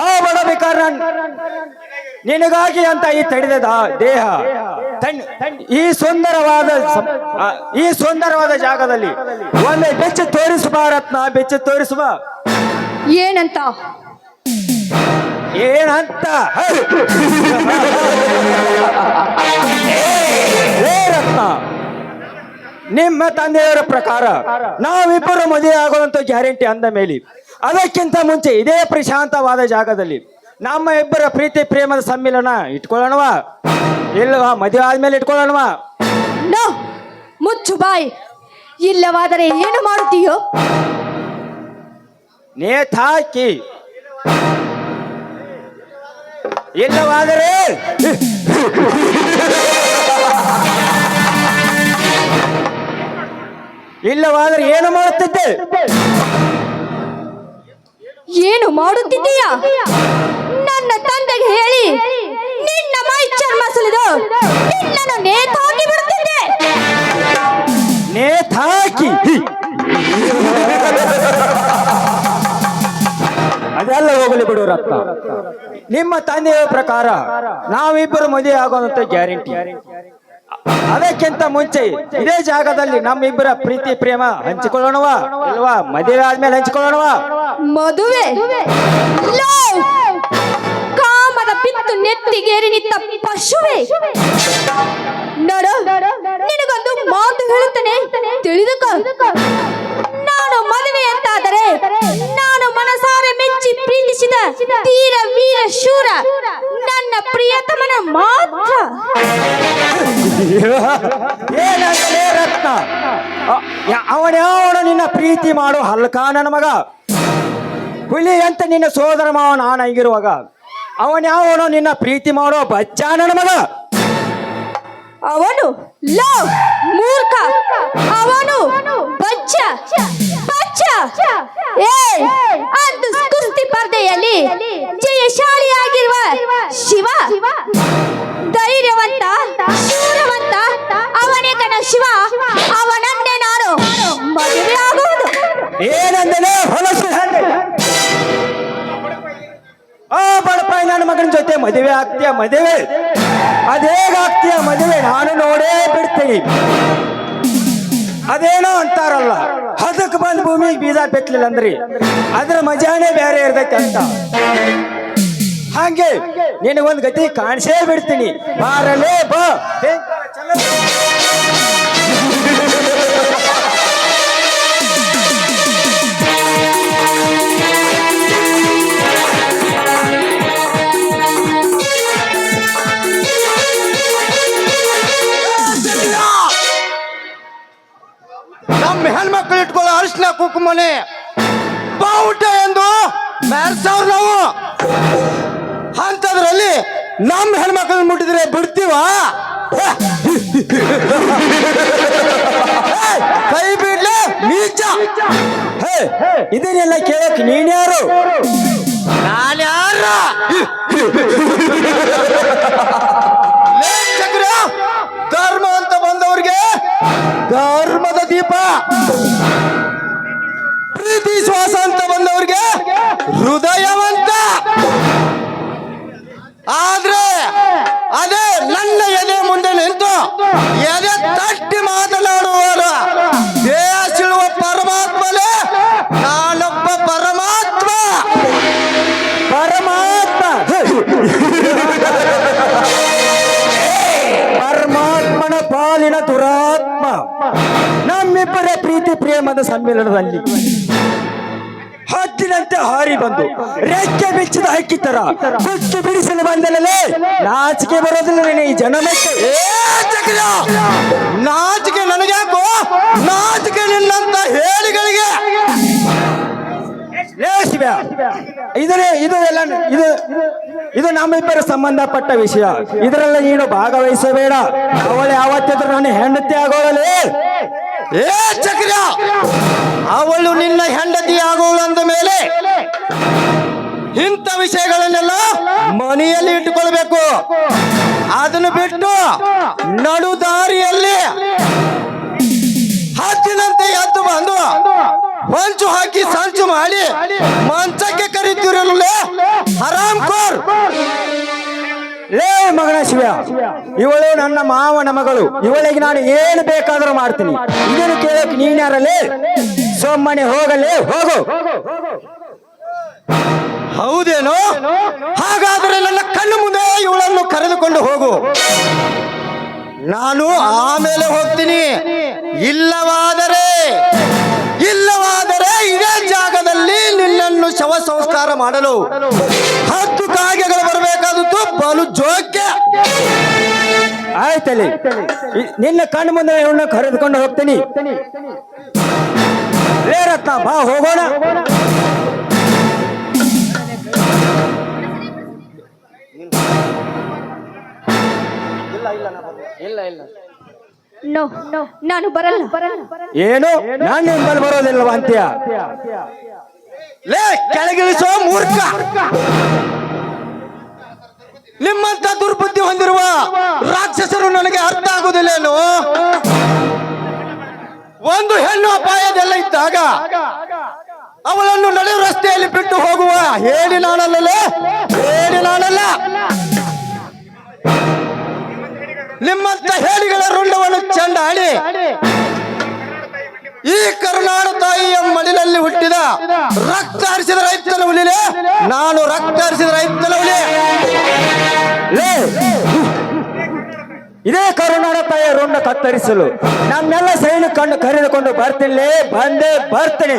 ಆ ಬಡ ಬೇಕಾದ್ರೆ ನಿನಗಾಗಿ ಅಂತ ಈ ತಡೆದ ದೇಹ ಈ ಸುಂದರವಾದ ಜಾಗದಲ್ಲಿ ಒಮ್ಮೆ ಬೆಚ್ಚ ತೋರಿಸುವ ರತ್ನ, ಬೆಚ್ಚ ತೋರಿಸುವ. ಏನಂತ? ಏನಂತ? ಏ ರತ್ನ, ನಿಮ್ಮ ತಂದೆಯವರ ಪ್ರಕಾರ ನಾವಿಬ್ಬರು ಮದುವೆ ಆಗುವಂತ ಗ್ಯಾರಂಟಿ ಅಂದ ಮೇಲೆ ಅದಕ್ಕಿಂತ ಮುಂಚೆ ಇದೇ ಪ್ರಶಾಂತವಾದ ಜಾಗದಲ್ಲಿ ನಮ್ಮ ಇಬ್ಬರ ಪ್ರೀತಿ ಪ್ರೇಮದ ಸಮ್ಮಿಲನ ಇಟ್ಕೊಳ್ಳೋಣವಾ ಇಲ್ಲವಾ? ಮದುವೆ ಆದ್ಮೇಲೆ ಇಟ್ಕೊಳ್ಳೋಣವಾ? ನೋ, ಮುಚ್ಚು ಬಾಯ್. ಇಲ್ಲವಾದರೆ ಏನು ಮಾಡುತ್ತೀಯೋ? ನೇತಾಕಿ. ಇಲ್ಲವಾದರೆ ಇಲ್ಲವಾದರೆ ಏನು ಮಾಡುತ್ತಿದ್ದೆ? ಏನು ಮಾಡುತ್ತಿದ್ದೀಯಾ? ನನ್ನ ತಂದೆಗೆ ಹೇಳಿ ನಿನ್ನ ಮೈ ಚರ್ಮ ಸುಲಿದು ನಿನ್ನನ್ನು ನೇತಾಕಿ ಬಿಡುತ್ತಿದ್ದೆ. ನೇತಾಕಿ? ಅದೆಲ್ಲ ಹೋಗಲಿ ಬಿಡು ರತ್ನ. ನಿಮ್ಮ ತಂದೆಯ ಪ್ರಕಾರ ನಾವಿಬ್ಬರು ಮದುವೆ ಆಗೋದಂತ ಗ್ಯಾರಂಟಿ. ಅದಕ್ಕಿಂತ ಮುಂಚೆ ಇದೇ ಜಾಗದಲ್ಲಿ ನಮ್ಮಿಬ್ಬರ ಪ್ರೀತಿ ಪ್ರೇಮ ಹಂಚಿಕೊಳ್ಳೋಣವಾ ಇಲ್ವಾ? ಮದುವೆ ಆದ್ಮೇಲೆ ಹಂಚಿಕೊಳ್ಳೋಣವಾ? ಮದುವೆ? ಲವ್! ಕಾಮದ ಪಿತ್ತು ನೆತ್ತಿಗೇರಿ ನಿಂತ ಪಶುವೆ. ನೋಡು, ನಿನಗೊಂದು ಮಾತು ಹೇಳುತ್ತೇನೆ, ತಿಳಿದುಕೋ. ನಾನು ಮದುವೆ ಅಂತಾದರೆ ನಾನು ಮನಸಾರೆ ಮೆಚ್ಚಿ ಪ್ರೀತಿಸಿದ ತೀರ ವೀರ ಶೂರ ನನ್ನ ಪ್ರಿಯತಮನ ಮಾತ್ರ. ಏನಂತಲೇ ರತ್ನ? ಅವನ್ಯಾವನು ನಿನ್ನ ಪ್ರೀತಿ ಮಾಡೋ ಹಲ್ಕ ನನ್ನ ಮಗ? ಹುಲಿ ಅಂತ ನಿನ್ನ ಸೋದರ ಮಾವ ನಾನು ಹಂಗಿರುವಾಗ ಅವನ್ಯಾವನು ನಿನ್ನ ಪ್ರೀತಿ ಮಾಡೋ ಬಚ್ಚ ನನ್ನ ಮಗ? ಅವನು ಲವ್ ಮೂರ್ಖ, ಅವನು ಬಚ್ಚ ಬಚ್ಚ. ಅದು ಕುಸ್ತಿ ಸ್ಪರ್ಧೆಯಲ್ಲಿ ಜಯಶಾಲಿಯಾಗಿರುವ ಶಿವ, ಧೈರ್ಯವಂತ ಶೂರವಂತ ಅವನೇ ಕಣ ಶಿವ. ಅವನನ್ನೇ ನಾನು ಮದುವೆ ಆಗುವುದು. ಏನಂದರೆ ಹೊಲಸು ಆ ಬಡಪಾಯಿ ನನ್ನ ಮಗನ ಜೊತೆ ಮದುವೆ ಆಗ್ತೀಯ? ಮದುವೆ ಅದೇಗಾಗ್ತೀಯ ಮದುವೆ? ನಾನು ನೋಡೇ ಬಿಡ್ತೀನಿ. ಅದೇನೋ ಅಂತಾರಲ್ಲ, ಅದಕ್ಕೆ ಬಂದ್ ಭೂಮಿಗೆ ಬೀಜ ಬೆತ್ತಲಿಲ್ಲ ಅಂದ್ರಿ ಅದ್ರ ಮಜಾನೇ ಬೇರೆ ಇರ್ತೈತೆ ಅಂತ. ಹಾಗೆ ನಿನಗೊಂದು ಗತಿ ಕಾಣಿಸೇ ಬಿಡ್ತೀನಿ. ಬಾರಲೇ ಬಾ. ನಮ್ಮ ಹೆಣ್ಮಕ್ಳು ಇಟ್ಕೊಳ್ಳೋ ಅರಿಶಿನ ಕುಂಕುಮನೆ ಬಾವುಟ ಎಂದು ಮೆರ್ಸವ್ರು ನಾವು. ಅಂತದ್ರಲ್ಲಿ ನಮ್ಮ ಹೆಣ್ಮಕ್ಳನ್ನ ಮುಟ್ಟಿದ್ರೆ ಬಿಡ್ತೀವ? ಕೈ ಬಿಡ್ಲೆ ನೀಚ. ಇದನ್ನೆಲ್ಲ ಕೇಳಕ್ ನೀನ್ಯಾರು? ನಾನ್ಯಾರ? ಚಕ್ರ ಧರ್ಮ ಅಂತ ಬಂದವ್ರಿಗೆ ಧರ್ಮದ ದೀಪ, ಪ್ರೀತಿ ಶ್ವಾಸ ಅಂತ ಬಂದವ್ರಿಗೆ ಹೃದಯವಂತ. ಆದ್ರೆ ಅದೇ ನನ್ನ ಎದೆ ಮುಂದೆ ನಿಂತು ಎದೆ ತಟ್ಟಿ ಮಾತನಾಡುವವರ ದೇಹ ಸಿಳುವ ಪರಮಾತ್ಮನೇ ನಾನೊಬ್ಬ ಪರಮಾತ್ಮ. ಪರಮಾತ್ಮ ಪರಮಾತ್ಮನ ಪಾಲಿನ ದುರಾತ್ಮ ನಮ್ಮಿಬ್ಬರ ಪ್ರೀತಿ ಪ್ರೇಮದ ಸಮ್ಮಿಲನದಲ್ಲಿ ಹತ್ತಿನಂತೆ ಹಾರಿ ಬಂದು ರೆಕ್ಕೆ ಬಿಚ್ಚಿದ ಹಕ್ಕಿ ತರ ಕುಚ್ಚು ಬಿಡಿಸಲು ಬಂದಲೇ ನಾಚಿಕೆ ಬರೋದಿಲ್ಲ ನೀನು ಈ ಜನಮಕ್ಕೆ. ನಾಚಿಕೆ ನನಗ್ಯಾಕೋ? ನಾಚಿಕೆ ನಿನ್ನಂತ ಹೇಳಿಗಳಿಗೆ. ಇದು ನಮ್ಮಿಬ್ಬರ ಸಂಬಂಧಪಟ್ಟ ವಿಷಯ. ಇದರಲ್ಲಿ ನೀನು ಭಾಗವಹಿಸಬೇಡ. ಅವಳು ಯಾವತ್ತಿದ್ರು ನನ್ನ ಹೆಂಡತಿ ಆಗೋಳಲೇ. ಏ ಚಕ್ರ, ಅವಳು ನಿನ್ನ ಹೆಂಡತಿ ಆಗೋಳು ಅಂದ ಮೇಲೆ ಇಂಥ ವಿಷಯಗಳನ್ನೆಲ್ಲ ಮನೆಯಲ್ಲಿ ಇಟ್ಟುಕೊಳ್ಬೇಕು. ಅದನ್ನು ಬಿಟ್ಟು ನಡು ದಾರಿಯಲ್ಲಿ ಹತ್ತಿನಂತೆ ಎದ್ದು ಬಂದು ಹೊಂಚು ಹಾಕಿ ಸಂಚು ಮಾಡಿ ಮಂಚಕ್ಕೆ ಕರೀತಿರಲೇ ಹರಾಮ್ ಕೋರ್. ಲೇ ಮಗನ ಶಿವ, ಇವಳು ನನ್ನ ಮಾವನ ಮಗಳು. ಇವಳಿಗೆ ನಾನು ಏನು ಬೇಕಾದರೂ ಮಾಡ್ತೀನಿ. ಇದನ್ನು ಕೇಳಕ್ಕೆ ನೀನ್ಯಾರಲ್ಲೇ? ಸೊಮ್ಮನೆ ಹೋಗಲೇ, ಹೋಗು. ಹೌದೇನೋ? ಹಾಗಾದರೆ ನನ್ನ ಕಣ್ಣು ಮುಂದೆ ಇವಳನ್ನು ಕರೆದುಕೊಂಡು ಹೋಗು. ನಾನು ಆಮೇಲೆ ಹೋಗ್ತೀನಿ. ಇಲ್ಲವಾದರೆ ಇದೇ ಜಾಗದಲ್ಲಿ ನಿನ್ನನ್ನು ಶವ ಸಂಸ್ಕಾರ ಮಾಡಲು 10 ಕಾಗೆಗಳು ಬರಬೇಕಾದದ್ದು ಬಲು ಜೋಕ್ಯ. ಆಯ್ತಲ್ಲಿ, ನಿನ್ನ ಕಣ್ಣು ಮುಂದೆ ಇವಳನ್ನ ಕರೆದುಕೊಂಡು ಹೋಗ್ತೀನಿ. ಲೇ ರತ್ನ, ಬಾ ಹೋಗೋಣ. ನೋ ನಾನು ಬರಲ್ಲ. ಏನು, ನಾನು ನಿಮ್ಮಲ್ಲಿ ಬರೋದಿಲ್ಲವಾ ಅಂತ್ಯ? ಲೇ ಕೆಳಗಿಳಿಸೋ ಮೂರ್ಖ, ನಿಮ್ಮಂತ ದುರ್ಬುದ್ಧಿ ಹೊಂದಿರುವ ರಾಕ್ಷಸರು ನನಗೆ ಅರ್ಥ ಆಗುವುದಿಲ್ಲೇನು? ಒಂದು ಹೆಣ್ಣು ಅಪಾಯದೆಲ್ಲ ಇದ್ದಾಗ ಅವಳನ್ನು ನಡು ರಸ್ತೆಯಲ್ಲಿ ಬಿಟ್ಟು ಹೋಗುವ ಹೇಳಿ ನಾನಲ್ಲ. ನಿಮ್ಮಂತ ಹೇಳಿಗಳ ರುಂಡವನ್ನು ಚೆಂಡಾಡಿ ಈ ಕರುನಾಡ ತಾಯಿಯ ಮಡಿಲಲ್ಲಿ ಹುಟ್ಟಿದ ರಕ್ತ ಹರಿಸಿದ ರೈತನ ಹುಲಿಲೆ ನಾನು. ರಕ್ತ ಹರಿಸಿದ ರೈತನ ಹುಲಿ. ಲೇ, ಇದೇ ಕರುನಾಡ ತಾಯಿಯ ರುಂಡ ಕತ್ತರಿಸಲು ನಮ್ಮೆಲ್ಲ ಸೈನಿಕರನ್ನು ಕರೆದುಕೊಂಡು ಬರ್ತೀನಿ. ಬರ್ತೀನಿ.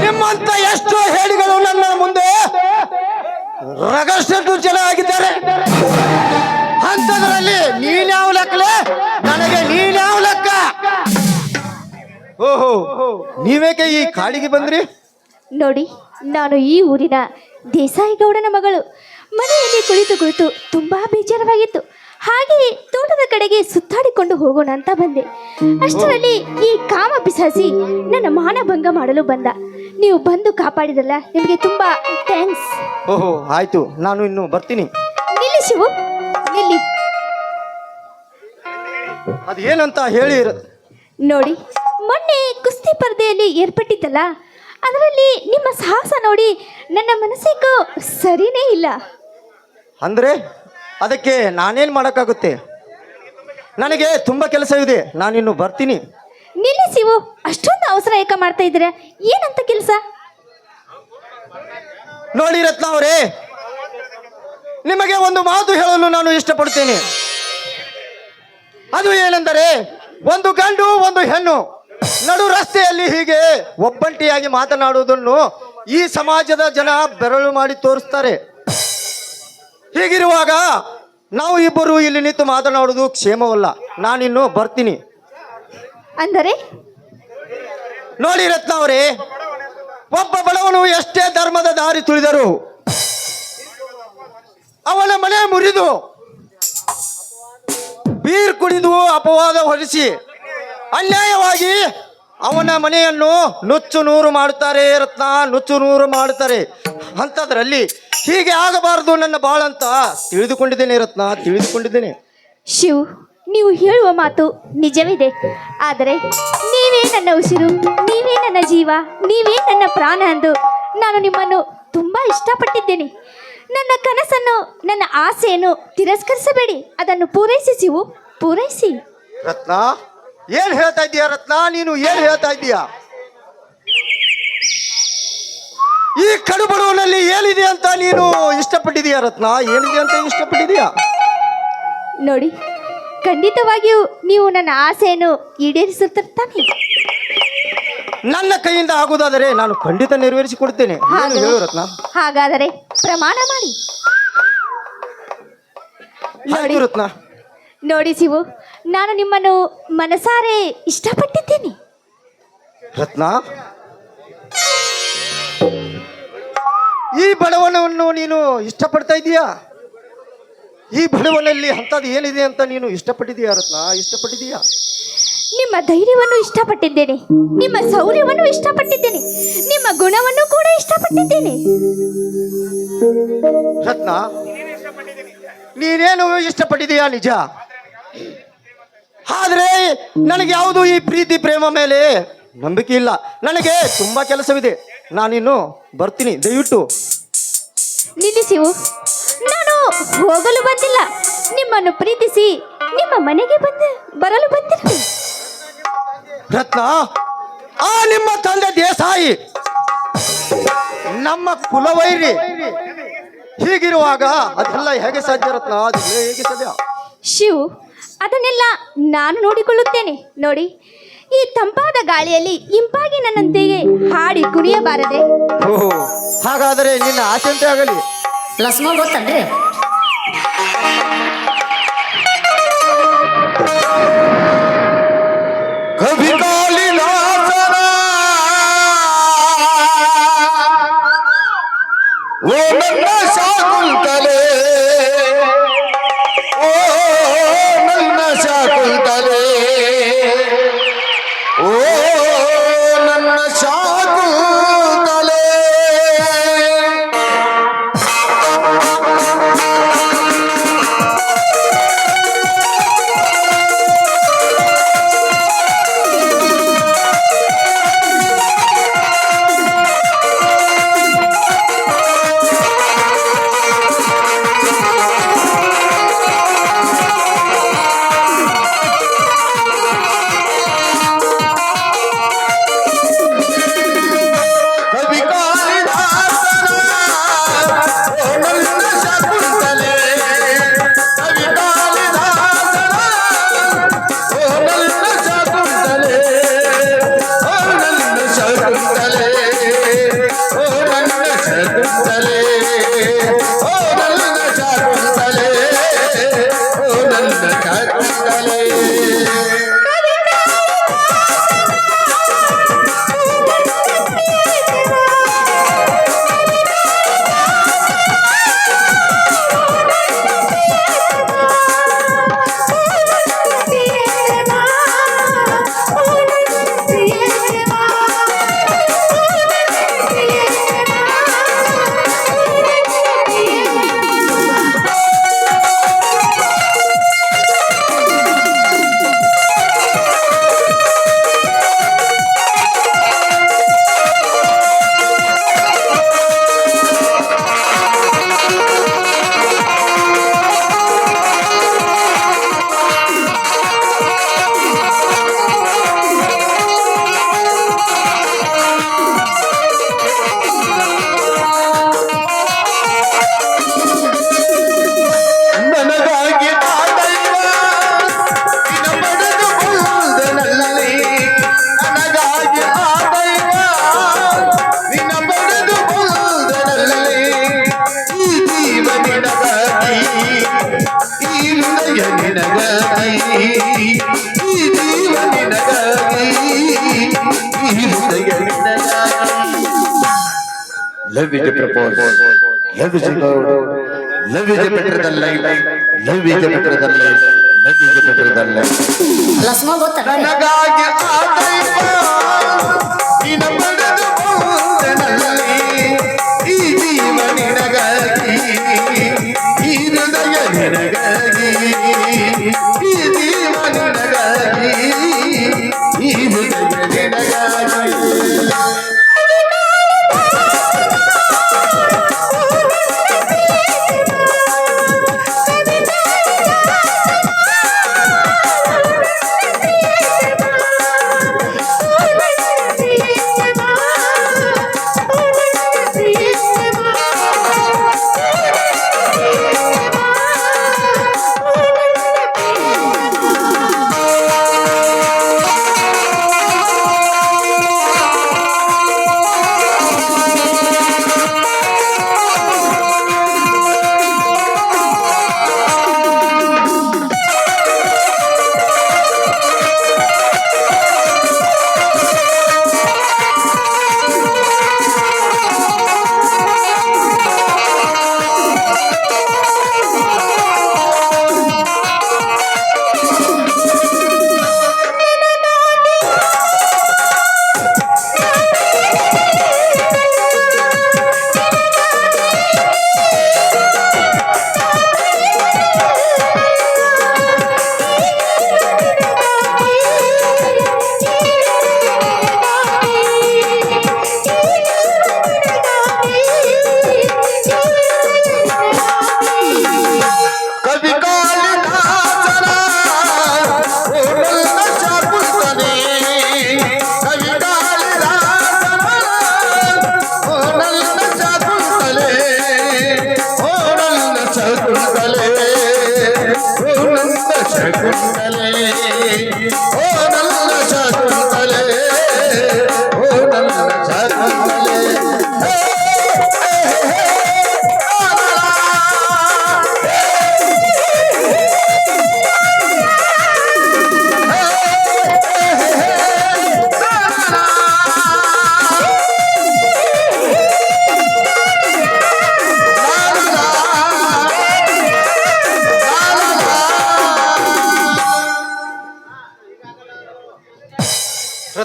ನಿಮ್ಮಂತ ಎಷ್ಟೋ ಹೇಳಿಗಳು ನನ್ನ ಮುಂದೆ ರಗಷ್ಟು ಜನ ಆಗಿದ್ದಾರೆ. ಅಂತದ್ರಲ್ಲಿ ನೀನ್ಯಾವ ಲೆಕ್ಕಲೆ? ನನಗೆ ನೀನ್ಯಾವ ಲೆಕ್ಕ? ಓಹೋ, ನೀವೇಕೆ ಈ ಕಾಡಿಗೆ ಬಂದ್ರಿ? ನೋಡಿ, ನಾನು ಈ ಊರಿನ ದೇಸಾಯಿ ಗೌಡನ ಮಗಳು. ಮನೆಯಲ್ಲಿ ಕುಳಿತು ತುಂಬಾ ಬೇಜಾರವಾಗಿತ್ತು. ಹಾಗೆ ತೋಟದ ಕಡೆಗೆ ಸುತ್ತಾಡಿಕೊಂಡು ಹೋಗೋಣ ಅಂತ ಬಂದೆ. ಅಷ್ಟರಲ್ಲಿ ಈ ಕಾಮ ಪಿಸಾಸಿ ನನ್ನ ಮಾನಭಂಗ ಮಾಡಲು ಬಂದ. ನೀವು ಬಂದು ಕಾಪಾಡಿದ್ರಲ್ಲ, ನಿಮಗೆ ತುಂಬಾ ಥ್ಯಾಂಕ್ಸ್. ಓಹೋ, ಆಯ್ತು, ನಾನು ಇನ್ನು ಬರ್ತೀನಿ. ನಿಲ್ಲಿ ಶಿವು, ನಿಲ್ಲಿ. ಅದೇನಂತ ಹೇಳಿ. ನೋಡಿ, ಮೊನ್ನೆ ಕುಸ್ತಿ ಸ್ಪರ್ಧೆಯಲ್ಲಿ ಏರ್ಪಟ್ಟಿದ್ದಲ್ಲ, ಅದರಲ್ಲಿ ನಿಮ್ಮ ಸಾಹಸ ನೋಡಿ ನನ್ನ ಮನಸ್ಸಿಗೂ ಸರಿನೇ ಇಲ್ಲ. ಅಂದ್ರೆ ಅದಕ್ಕೆ ನಾನೇನ್ ಮಾಡಕ್ಕಾಗುತ್ತೆ? ನನಗೆ ತುಂಬಾ ಕೆಲಸ ಇದೆ, ನಾನಿನ್ನು ಬರ್ತೀನಿ. ನಿಲ್ಲಿಸಿವು, ಅಷ್ಟೊಂದು ಅವಸರ ಏಕ ಮಾಡ್ತಾ ಇದ್ದೀರಾ? ಏನಂತ ಕೆಲಸ? ನೋಡಿ ರತ್ನ ಅವರೇ, ನಿಮಗೆ ಒಂದು ಮಾತು ಹೇಳಲು ನಾನು ಇಷ್ಟಪಡ್ತೇನೆ. ಅದು ಏನೆಂದರೆ, ಒಂದು ಗಂಡು ಒಂದು ಹೆಣ್ಣು ನಡು ರಸ್ತೆಯಲ್ಲಿ ಹೀಗೆ ಒಬ್ಬಂಟಿಯಾಗಿ ಮಾತನಾಡುವುದನ್ನು ಈ ಸಮಾಜದ ಜನ ಬೆರಳು ಮಾಡಿ ತೋರಿಸ್ತಾರೆ. ಹೀಗಿರುವಾಗ ನಾವು ಇಬ್ಬರು ಇಲ್ಲಿ ನಿಂತು ಮಾತನಾಡುವುದು ಕ್ಷೇಮವಲ್ಲ. ನಾನಿನ್ನು ಬರ್ತೀನಿ. ಅಂದರೆ ನೋಡಿ ರತ್ನ ಅವರೇ, ಒಬ್ಬ ಬಡವನು ಎಷ್ಟೇ ಧರ್ಮದ ದಾರಿ ತುಳಿದರು ಅವನ ಮನೆ ಮುರಿದು ಬೀರ್ ಕುಡಿದು ಅಪವಾದ ಹೊರಿಸಿ ಅನ್ಯಾಯವಾಗಿ ಅವನ ಮನೆಯನ್ನು ನುಚ್ಚು ನೂರು ಮಾಡುತ್ತಾರೆ ರತ್ನ, ನುಚ್ಚು ನೂರು ಮಾಡುತ್ತಾರೆ. ಅಂಥದ್ರಲ್ಲಿ ಹೀಗೆ ಆಗಬಾರದು ನನ್ನ ಬಾಳಂತ ತಿಳಿದುಕೊಂಡಿದ್ದೇನೆ ರತ್ನ, ತಿಳಿದುಕೊಂಡಿದ್ದೇನೆ. ಶಿವ್, ನೀವು ಹೇಳುವ ಮಾತು ನಿಜವಿದೆ. ಆದರೆ ನೀವೇ ನನ್ನ ಉಸಿರು, ನೀವೇ ನನ್ನ ಜೀವ, ನೀವೇ ನನ್ನ ಪ್ರಾಣ ಎಂದು ನಾನು ನಿಮ್ಮನ್ನು ತುಂಬ ಇಷ್ಟಪಟ್ಟಿದ್ದೇನೆ. ನನ್ನ ಕನಸನ್ನು, ನನ್ನ ಆಸೆಯನ್ನು ತಿರಸ್ಕರಿಸಬೇಡಿ. ಅದನ್ನು ಪೂರೈಸಿ ಶಿವು, ಪೂರೈಸಿ. ರತ್ನ, ಏನ್ ಹೇಳ್ತಾ ಇದ್ದೀಯಾ ರತ್ನ? ನೀನು ಏನ್ ಹೇಳ್ತಾ ಇದ್ದೀಯಾ? ಈ ಕಡು ಬಡವನಲ್ಲಿ ಏನಿದೆ ಅಂತ ನೀನು ಇಷ್ಟಪಟ್ಟಿದೀಯಾ ರತ್ನ? ಏನಿದೆ ಅಂತ ಇಷ್ಟಪಟ್ಟಿದೀಯಾ? ನೋಡಿ, ಖಂಡಿತವಾಗಿಯೂ ನೀವು ನನ್ನ ಆಸೆಯನ್ನು ಈಡೇರಿಸುತ್ತಾನೆ. ನನ್ನ ಕೈಯಿಂದ ಆಗುವುದಾದರೆ ನಾನು ಖಂಡಿತ ನೆರವೇರಿಸಿಕೊಡ್ತೇನೆ. ಏನು ಹೇಳು ರತ್ನ? ಹಾಗಾದರೆ ಪ್ರಮಾಣ ಮಾಡಿ. ಆಯ್ತು ರತ್ನ. ನೋಡಿ ಶಿವು, ನಾನು ನಿಮ್ಮನ್ನು ಮನಸಾರೆ ಇಷ್ಟಪಟ್ಟಿದ್ದೇನೆ. ರತ್ನ, ಈ ಬಡವನವನ್ನು ನೀನು ಇಷ್ಟಪಡ್ತಾ ಇದೀಯಾ? ಈ ಬಡವನಲ್ಲಿ ಅಂಥದ್ದು ಏನಿದೆ ಅಂತ ನೀನು ಇಷ್ಟಪಟ್ಟಿದೀಯಾ ರತ್ನ? ಇಷ್ಟಪಟ್ಟಿದೀಯಾ? ನಿಮ್ಮ ಧೈರ್ಯವನ್ನು ಇಷ್ಟಪಟ್ಟಿದ್ದೇನೆ, ನಿಮ್ಮ ಶೌರ್ಯವನ್ನು ಇಷ್ಟಪಟ್ಟಿದ್ದೇನೆ, ನಿಮ್ಮ ಗುಣವನ್ನು ಕೂಡ ಇಷ್ಟಪಟ್ಟಿದ್ದೇನೆ. ರತ್ನ, ನೀನೇನು ಇಷ್ಟಪಟ್ಟಿದೀಯಾ ನಿಜ, ಆದ್ರೆ ನನಗೆ ಯಾವುದು ಈ ಪ್ರೀತಿ ಪ್ರೇಮ ಮೇಲೆ ನಂಬಿಕೆ ಇಲ್ಲ. ನನಗೆ ತುಂಬಾ ಕೆಲಸವಿದೆ, ನಾನಿನ್ನು ಬರ್ತೀನಿ. ದಯವಿಟ್ಟು ನಿಲ್ಲಿಸಿವು, ನಾನು ಹೋಗಲು ಬಂದಿಲ್ಲ, ನಿಮ್ಮನ್ನು ಪ್ರೀತಿಸಿ ನಿಮ್ಮ ಮನೆಗೆ ಬರಲು ಬಂದಿರುವೆ. ರತ್ನ, ಆ ನಿಮ್ಮ ತಂದೆ ದೇಸಾಯಿ ನಮ್ಮ ಕುಲವೈರಿ. ಹೀಗಿರುವಾಗ ಅದೆಲ್ಲ ಹೇಗೆ ಸಾಧ್ಯ ರತ್ನ? ಅದೆಲ್ಲ ಹೇಗೆ ಸಾಧ್ಯ? ಶಿವು, ಅದನ್ನೆಲ್ಲ ನಾನು ನೋಡಿಕೊಳ್ಳುತ್ತೇನೆ. ನೋಡಿ, ಈ ತಂಪಾದ ಗಾಳಿಯಲ್ಲಿ ಇಂಪಾಗಿ ನನ್ನಂತೆಯೇ ಹಾಡಿ ಕುಣಿಯಬಾರದೆ? ಓಹೋ, ಹಾಗಾದರೆ ನಿನ್ನ ಆಸೆಂತೆ ಆಗಲಿ. ಲಸ್ಮ ಗೊತ್ತನ್ರಿ? ಕವಿ ಕಾಳಿದಾಸನ ಓ ನನ್ನ ಶಾಕುಂತಲೆ, ಓ ನನ್ನ ಶಾಕುಂತಲೆ, ಓ ನನ್ನ ಶಾಕುಂತಲೆ. ಕವಿ ಕಾಳಿದಾಸನ ಓ ನನ್ನ ಶಾಕುಂತಲೆ, ಕವಿ ಕಾಳಿದಾಸನ ಓ ನನ್ನ ಶಾಕುಂತಲೆ, ಓ ನನ್ನ ಶಾಕುಂತಲೆ, ಓ ನನ್ನ ಶಾಕುಂತಲೆ, ಓ ನನ್ನ ಶಾಕುಂತಲೆ, ಓ ನನ್ನ ಶಾಕುಂತಲೆ. ನನಗಾಗಿ ಆ ದೈವ ನಿನ್ನ ಬಡಿದು ಬಲ್ಲದಲ್ಲಿ, ನನಗಾಗಿ ಆ ದೈವ ನಿನ್ನ ಬಡಿದು ಬಲ್ಲದಲ್ಲಿ, ಈ ಜೀವ ನಿನಗಾಗಿ, ಈ ಹೃದಯ ನಿನಗಾಗಿ, ಈ ಜೀವ ನಿನಗಾಗಿ, ಈ ಹೃದಯ ನಿನಗಾಗಿ. Love is the purpose. Love is the God. Love is better than life. Love is better than life. Love is better than life. ಲಸ್ಮ ಗೊತ್ತನ್ರಿ? ನನಗಾಗಿ ಆ ದೈವ ನಿನ್ನ ಬಡಿದು ಬಲ್ಲದಲ್ಲಿ, ಈ ಜೀವ ನಿನಗಾಗಿ, ಈ ಹೃದಯ ನಿನಗಾಗಿ, ಈ ಜೀವ ನಿನಗಾಗಿ, ಈ ಹೃದಯ ನಿನಗಾಗಿ.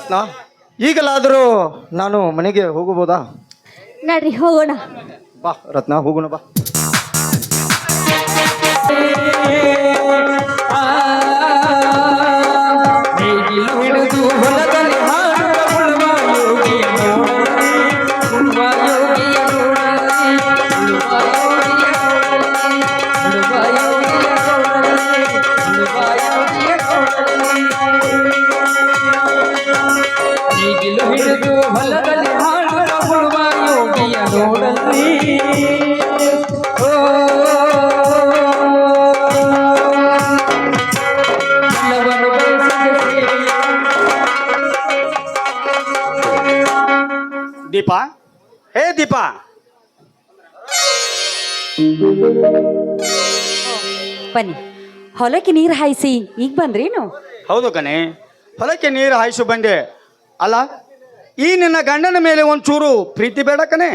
ರತ್ನ, ಈಗಲಾದರೂ ನಾನು ಮನೆಗೆ ಹೋಗಬಹುದಾ? ನಡ್ರಿ ಹೋಗೋಣ. ಬಾ ರತ್ನ, ಹೋಗೋಣ ಬಾ. ದೀಪಾ, ಹೇ ದೀಪಾ, ಬನ್ನಿ, ಹೊಲಕ್ಕೆ ನೀರು ಹಾಯಿಸಿ ಈಗ ಬಂದ್ರೇನು? ಹೌದು ಕಣೆ, ಹೊಲಕ್ಕೆ ನೀರು ಹಾಯಿಸು ಬಂದೆ. ಅಲ್ಲ, ಈ ನಿನ್ನ ಗಂಡನ ಮೇಲೆ ಒಂಚೂರು ಪ್ರೀತಿ ಬೇಡ ಕಣೆ?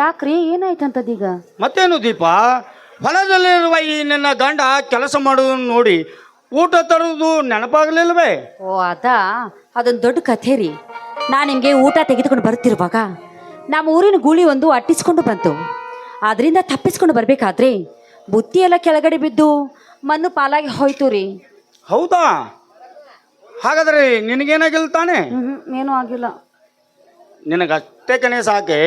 ಯಾಕ್ರಿ, ಏನಾಯ್ತಂತದೀಗ? ಮತ್ತೇನು ದೀಪಾ, ಹೊಲದಲ್ಲಿರುವ ಈ ನಿನ್ನ ಗಂಡ ಕೆಲಸ ಮಾಡುವುದನ್ನು ನೋಡಿ ಊಟ ತರುವುದು ನೆನಪಾಗಲಿಲ್ವೇ? ಓ ಅದೊಂದು ದೊಡ್ಡ ಕಥೆ ರೀ. ನಾನು ನಿಮಗೆ ಊಟ ತೆಗೆದುಕೊಂಡು ಬರುತ್ತಿರುವಾಗ ನಮ್ಮ ಊರಿನ ಗೂಳಿ ಒಂದು ಅಟ್ಟಿಸ್ಕೊಂಡು ಬಂತು. ಅದರಿಂದ ತಪ್ಪಿಸ್ಕೊಂಡು ಬರಬೇಕಾದ್ರೆ ಬುತ್ತಿ ಎಲ್ಲ ಕೆಳಗಡೆ ಬಿದ್ದು ಮಣ್ಣು ಪಾಲಾಗಿ ಹೋಯ್ತು ರೀ. ಹೌದಾ? ಹಾಗಾದ್ರೆ ನಿನಗೇನಾಗಿಲ್ಲ ತಾನೆ? ಏನೂ ಆಗಿಲ್ಲ. ನಿನಗಷ್ಟೇ ಕಣೆ ಸಾಕೆ.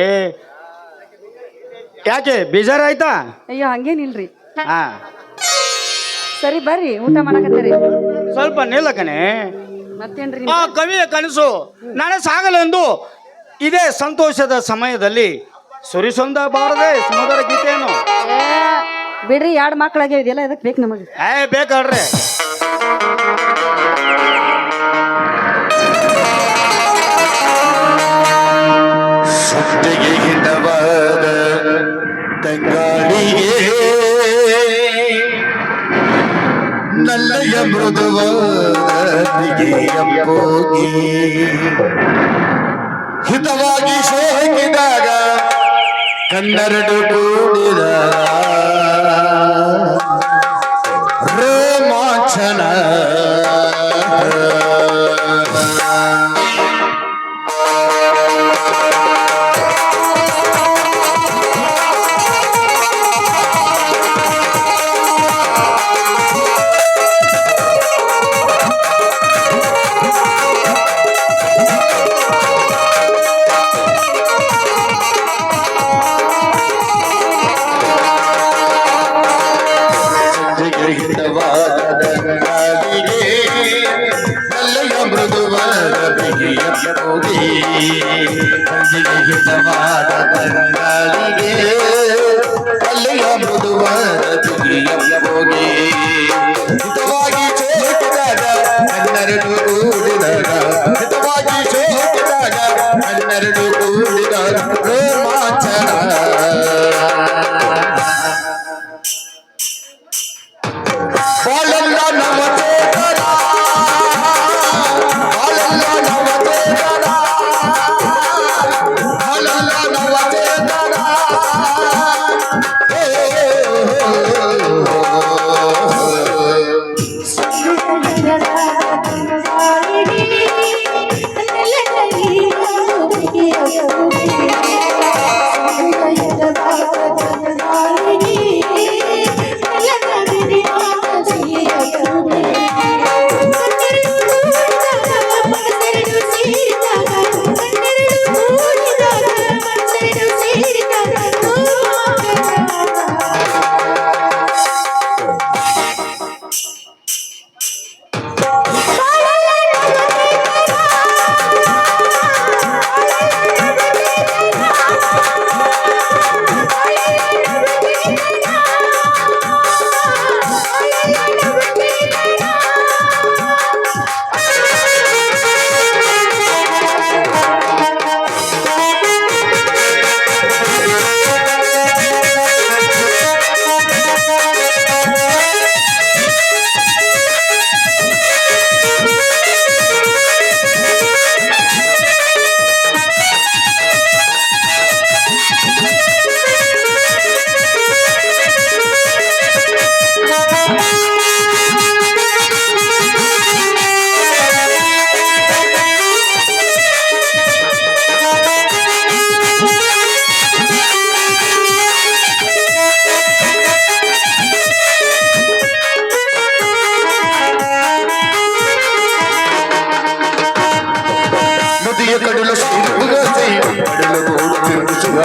ಯಾಕೆ ಬೇಜಾರಾಯ್ತಾ? ಅಯ್ಯೋ, ಹಂಗೇನಿಲ್ರಿ. ಹಾ, ಸರಿ ಬರ್ರಿ, ಊಟ ಮಾಡಕತ್ತೀರಿ. ಸ್ವಲ್ಪ ನಿಲ್ಲ ಕಣೆ. ಮತ್ತೇನ್ರಿ? ಆ ಕವಿಯ ಕನಸು ನಾಳೆ ಸಾಗಲೆಂದು ಇದೇ ಸಂತೋಷದ ಸಮಯದಲ್ಲಿ ಸುರಿಸೊಂದ ಬಾರದೆ ಸುಮಧುರ ಗೀತೆಯನ್ನು. ಬಿಡ್ರಿ, 2 ಮಕ್ಕಳಾಗೆ ಇದೆಲ್ಲ ಇದಕ್ಕೆ ಬೇಕು ನಮಗೆ. ಬೇಕಾಡ್ರೆ ಸತ್ತೆಗೆ ಹಿತವಾದ ತಂಗಾಳಿಗೆ ನಲ್ಲಯ ಮೃದುವಾದ ಹೋಗಿ ಹಿತವಾಗಿ ಸೋಕಿದಾಗ ಕಣ್ಣೆರಡು ಕೂಡಿದ ರೋಮಾಂಚನ. ಅಲ್ಲಿಯ ಮೃದುವಾದ ಹೋಗಿ ಹಿತವಾಗಿ ಚೋಕಿದಾಗ ಹನ್ನೆರಡು ಕೂಡಿದಾಗ ಹಿತವಾಗಿ ಚೋಕಿದಾಗ ಹನ್ನೆರಡು ಕೂಡಿದಾಗ ರೋಮಾಂಚನ. ಬಾಳೆಲ್ಲ ನವಚೇತನ, ಬಾಳೆಲ್ಲ ನವಚೇತನ, ಬಾಳೆಲ್ಲ ನವಚೇತನ.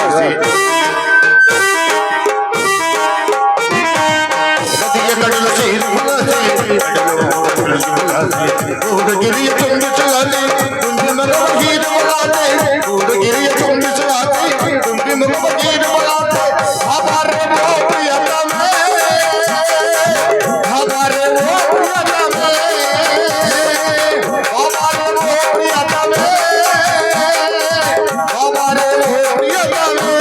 ಆಸೆ ನದಿಯ ಕಡಲು ಸೇರುವ ಆಸೆ ಗೂಡಗಿರಿಯ ತುಂಬಿಸುವ ಆಸೆ ತುಂಬಿ ಮಗವ ಹೀರುವ ಆಸೆ ಗೂಡಗಿರಿಯ ತುಂಬಿಸುವ ಆಸೆ ತುಂಬಿ ಮಗವ ಹೀರುವ ಆಸೆ ಹಬಾರೆ ಓ ಪ್ರಿಯತಮೆ ಹಬಾರೆ ಓ ಪ್ರಿಯತಮೆ ಹಬಾರೆ ಓ ಪ್ರಿಯತಮೆ ಹಬಾರೆ ಓ ಪ್ರಿಯತಮೆ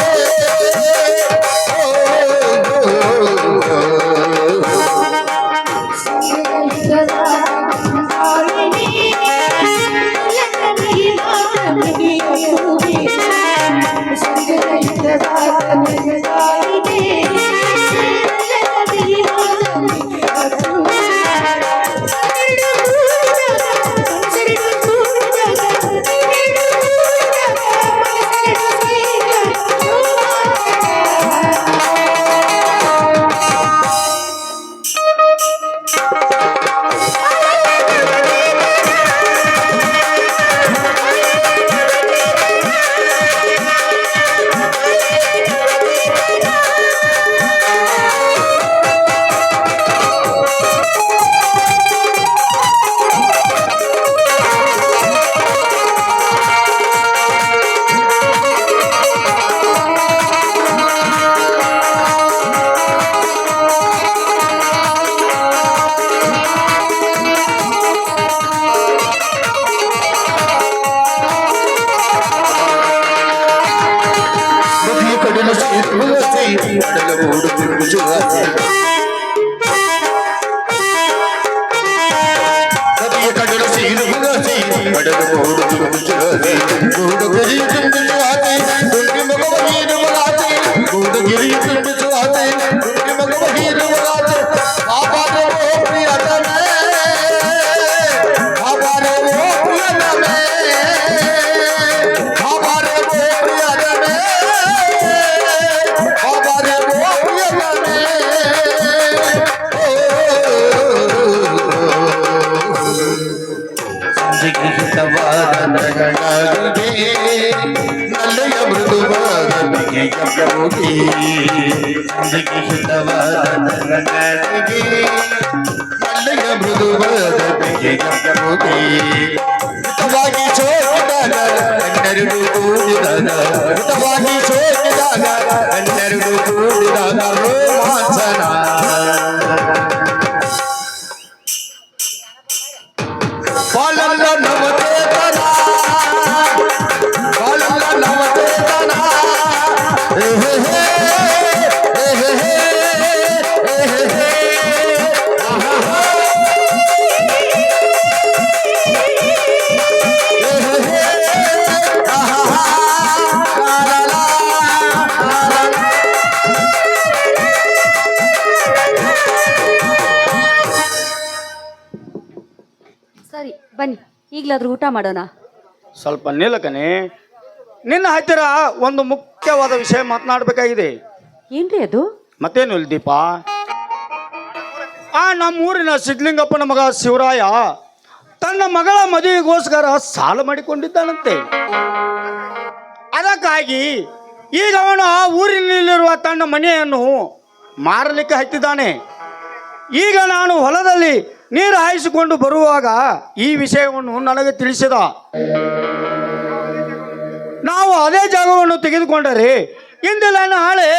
ನಲ್ಲೆಯ ಮೃದುವಾದ ಬಗೆಯ ಪ್ರಭುಗೆ ಹಿತವಾದ ನನಗೆ ನಲ್ಲೆಯ ಮೃದುವಾದ ಬಗೆಯ ಪ್ರಭುಗೆ ಹಿತವಾಗಿ ಸೋಕಿದಾಗ ಕಣ್ಣೆರಡು ಕೂಡಿದಾಗ ಹಿತವಾಗಿ ಸೋಕಿದಾಗ ಕಣ್ಣೆರಡು ಕೂಡಿದಾಗ ರೋಮಾಂಚನ ಬಾಲಲ್ಲ ನವಚೇತನ ಬಾಲಲ್ಲ ನವಚೇತನ ಸರಿ ಬನ್ನಿ ಈಗಲಾದ್ರೂ ಊಟ ಮಾಡೋಣ. ಸ್ವಲ್ಪ ನಿಲ್ಲಕನೆ, ನಿನ್ನ ಹತ್ತಿರ ಒಂದು ಮುಖ್ಯವಾದ ವಿಷಯ ಮಾತನಾಡಬೇಕಾಗಿದೆ. ಏನ್ರಿ ಅದು? ಮತ್ತೇನು ಇಲ್ಲ ದೀಪ, ನಮ್ಮೂರಿನ ಸಿದ್ಲಿಂಗಪ್ಪನ ಮಗ ಶಿವರಾಯ ತನ್ನ ಮಗಳ ಮದುವೆಗೋಸ್ಕರ ಸಾಲ ಮಾಡಿಕೊಂಡಿದ್ದಾನಂತೆ. ಅದಕ್ಕಾಗಿ ಈಗ ಅವನು ಆ ಊರಿನಲ್ಲಿರುವ ತನ್ನ ಮನೆಯನ್ನು ಮಾರಲಿಕ್ಕೆ ಹತ್ತಿದ್ದಾನೆ. ಈಗ ನಾನು ಹೊಲದಲ್ಲಿ ನೀರು ಹಾಯಿಸಿಕೊಂಡು ಬರುವಾಗ ಈ ವಿಷಯವನ್ನು ನನಗೆ ತಿಳಿಸಿದ. ನಾವು ಅದೇ ಜಾಗವನ್ನು ತೆಗೆದುಕೊಂಡರೆ ಇಂದಿಲ್ಲ ನಾಳೆ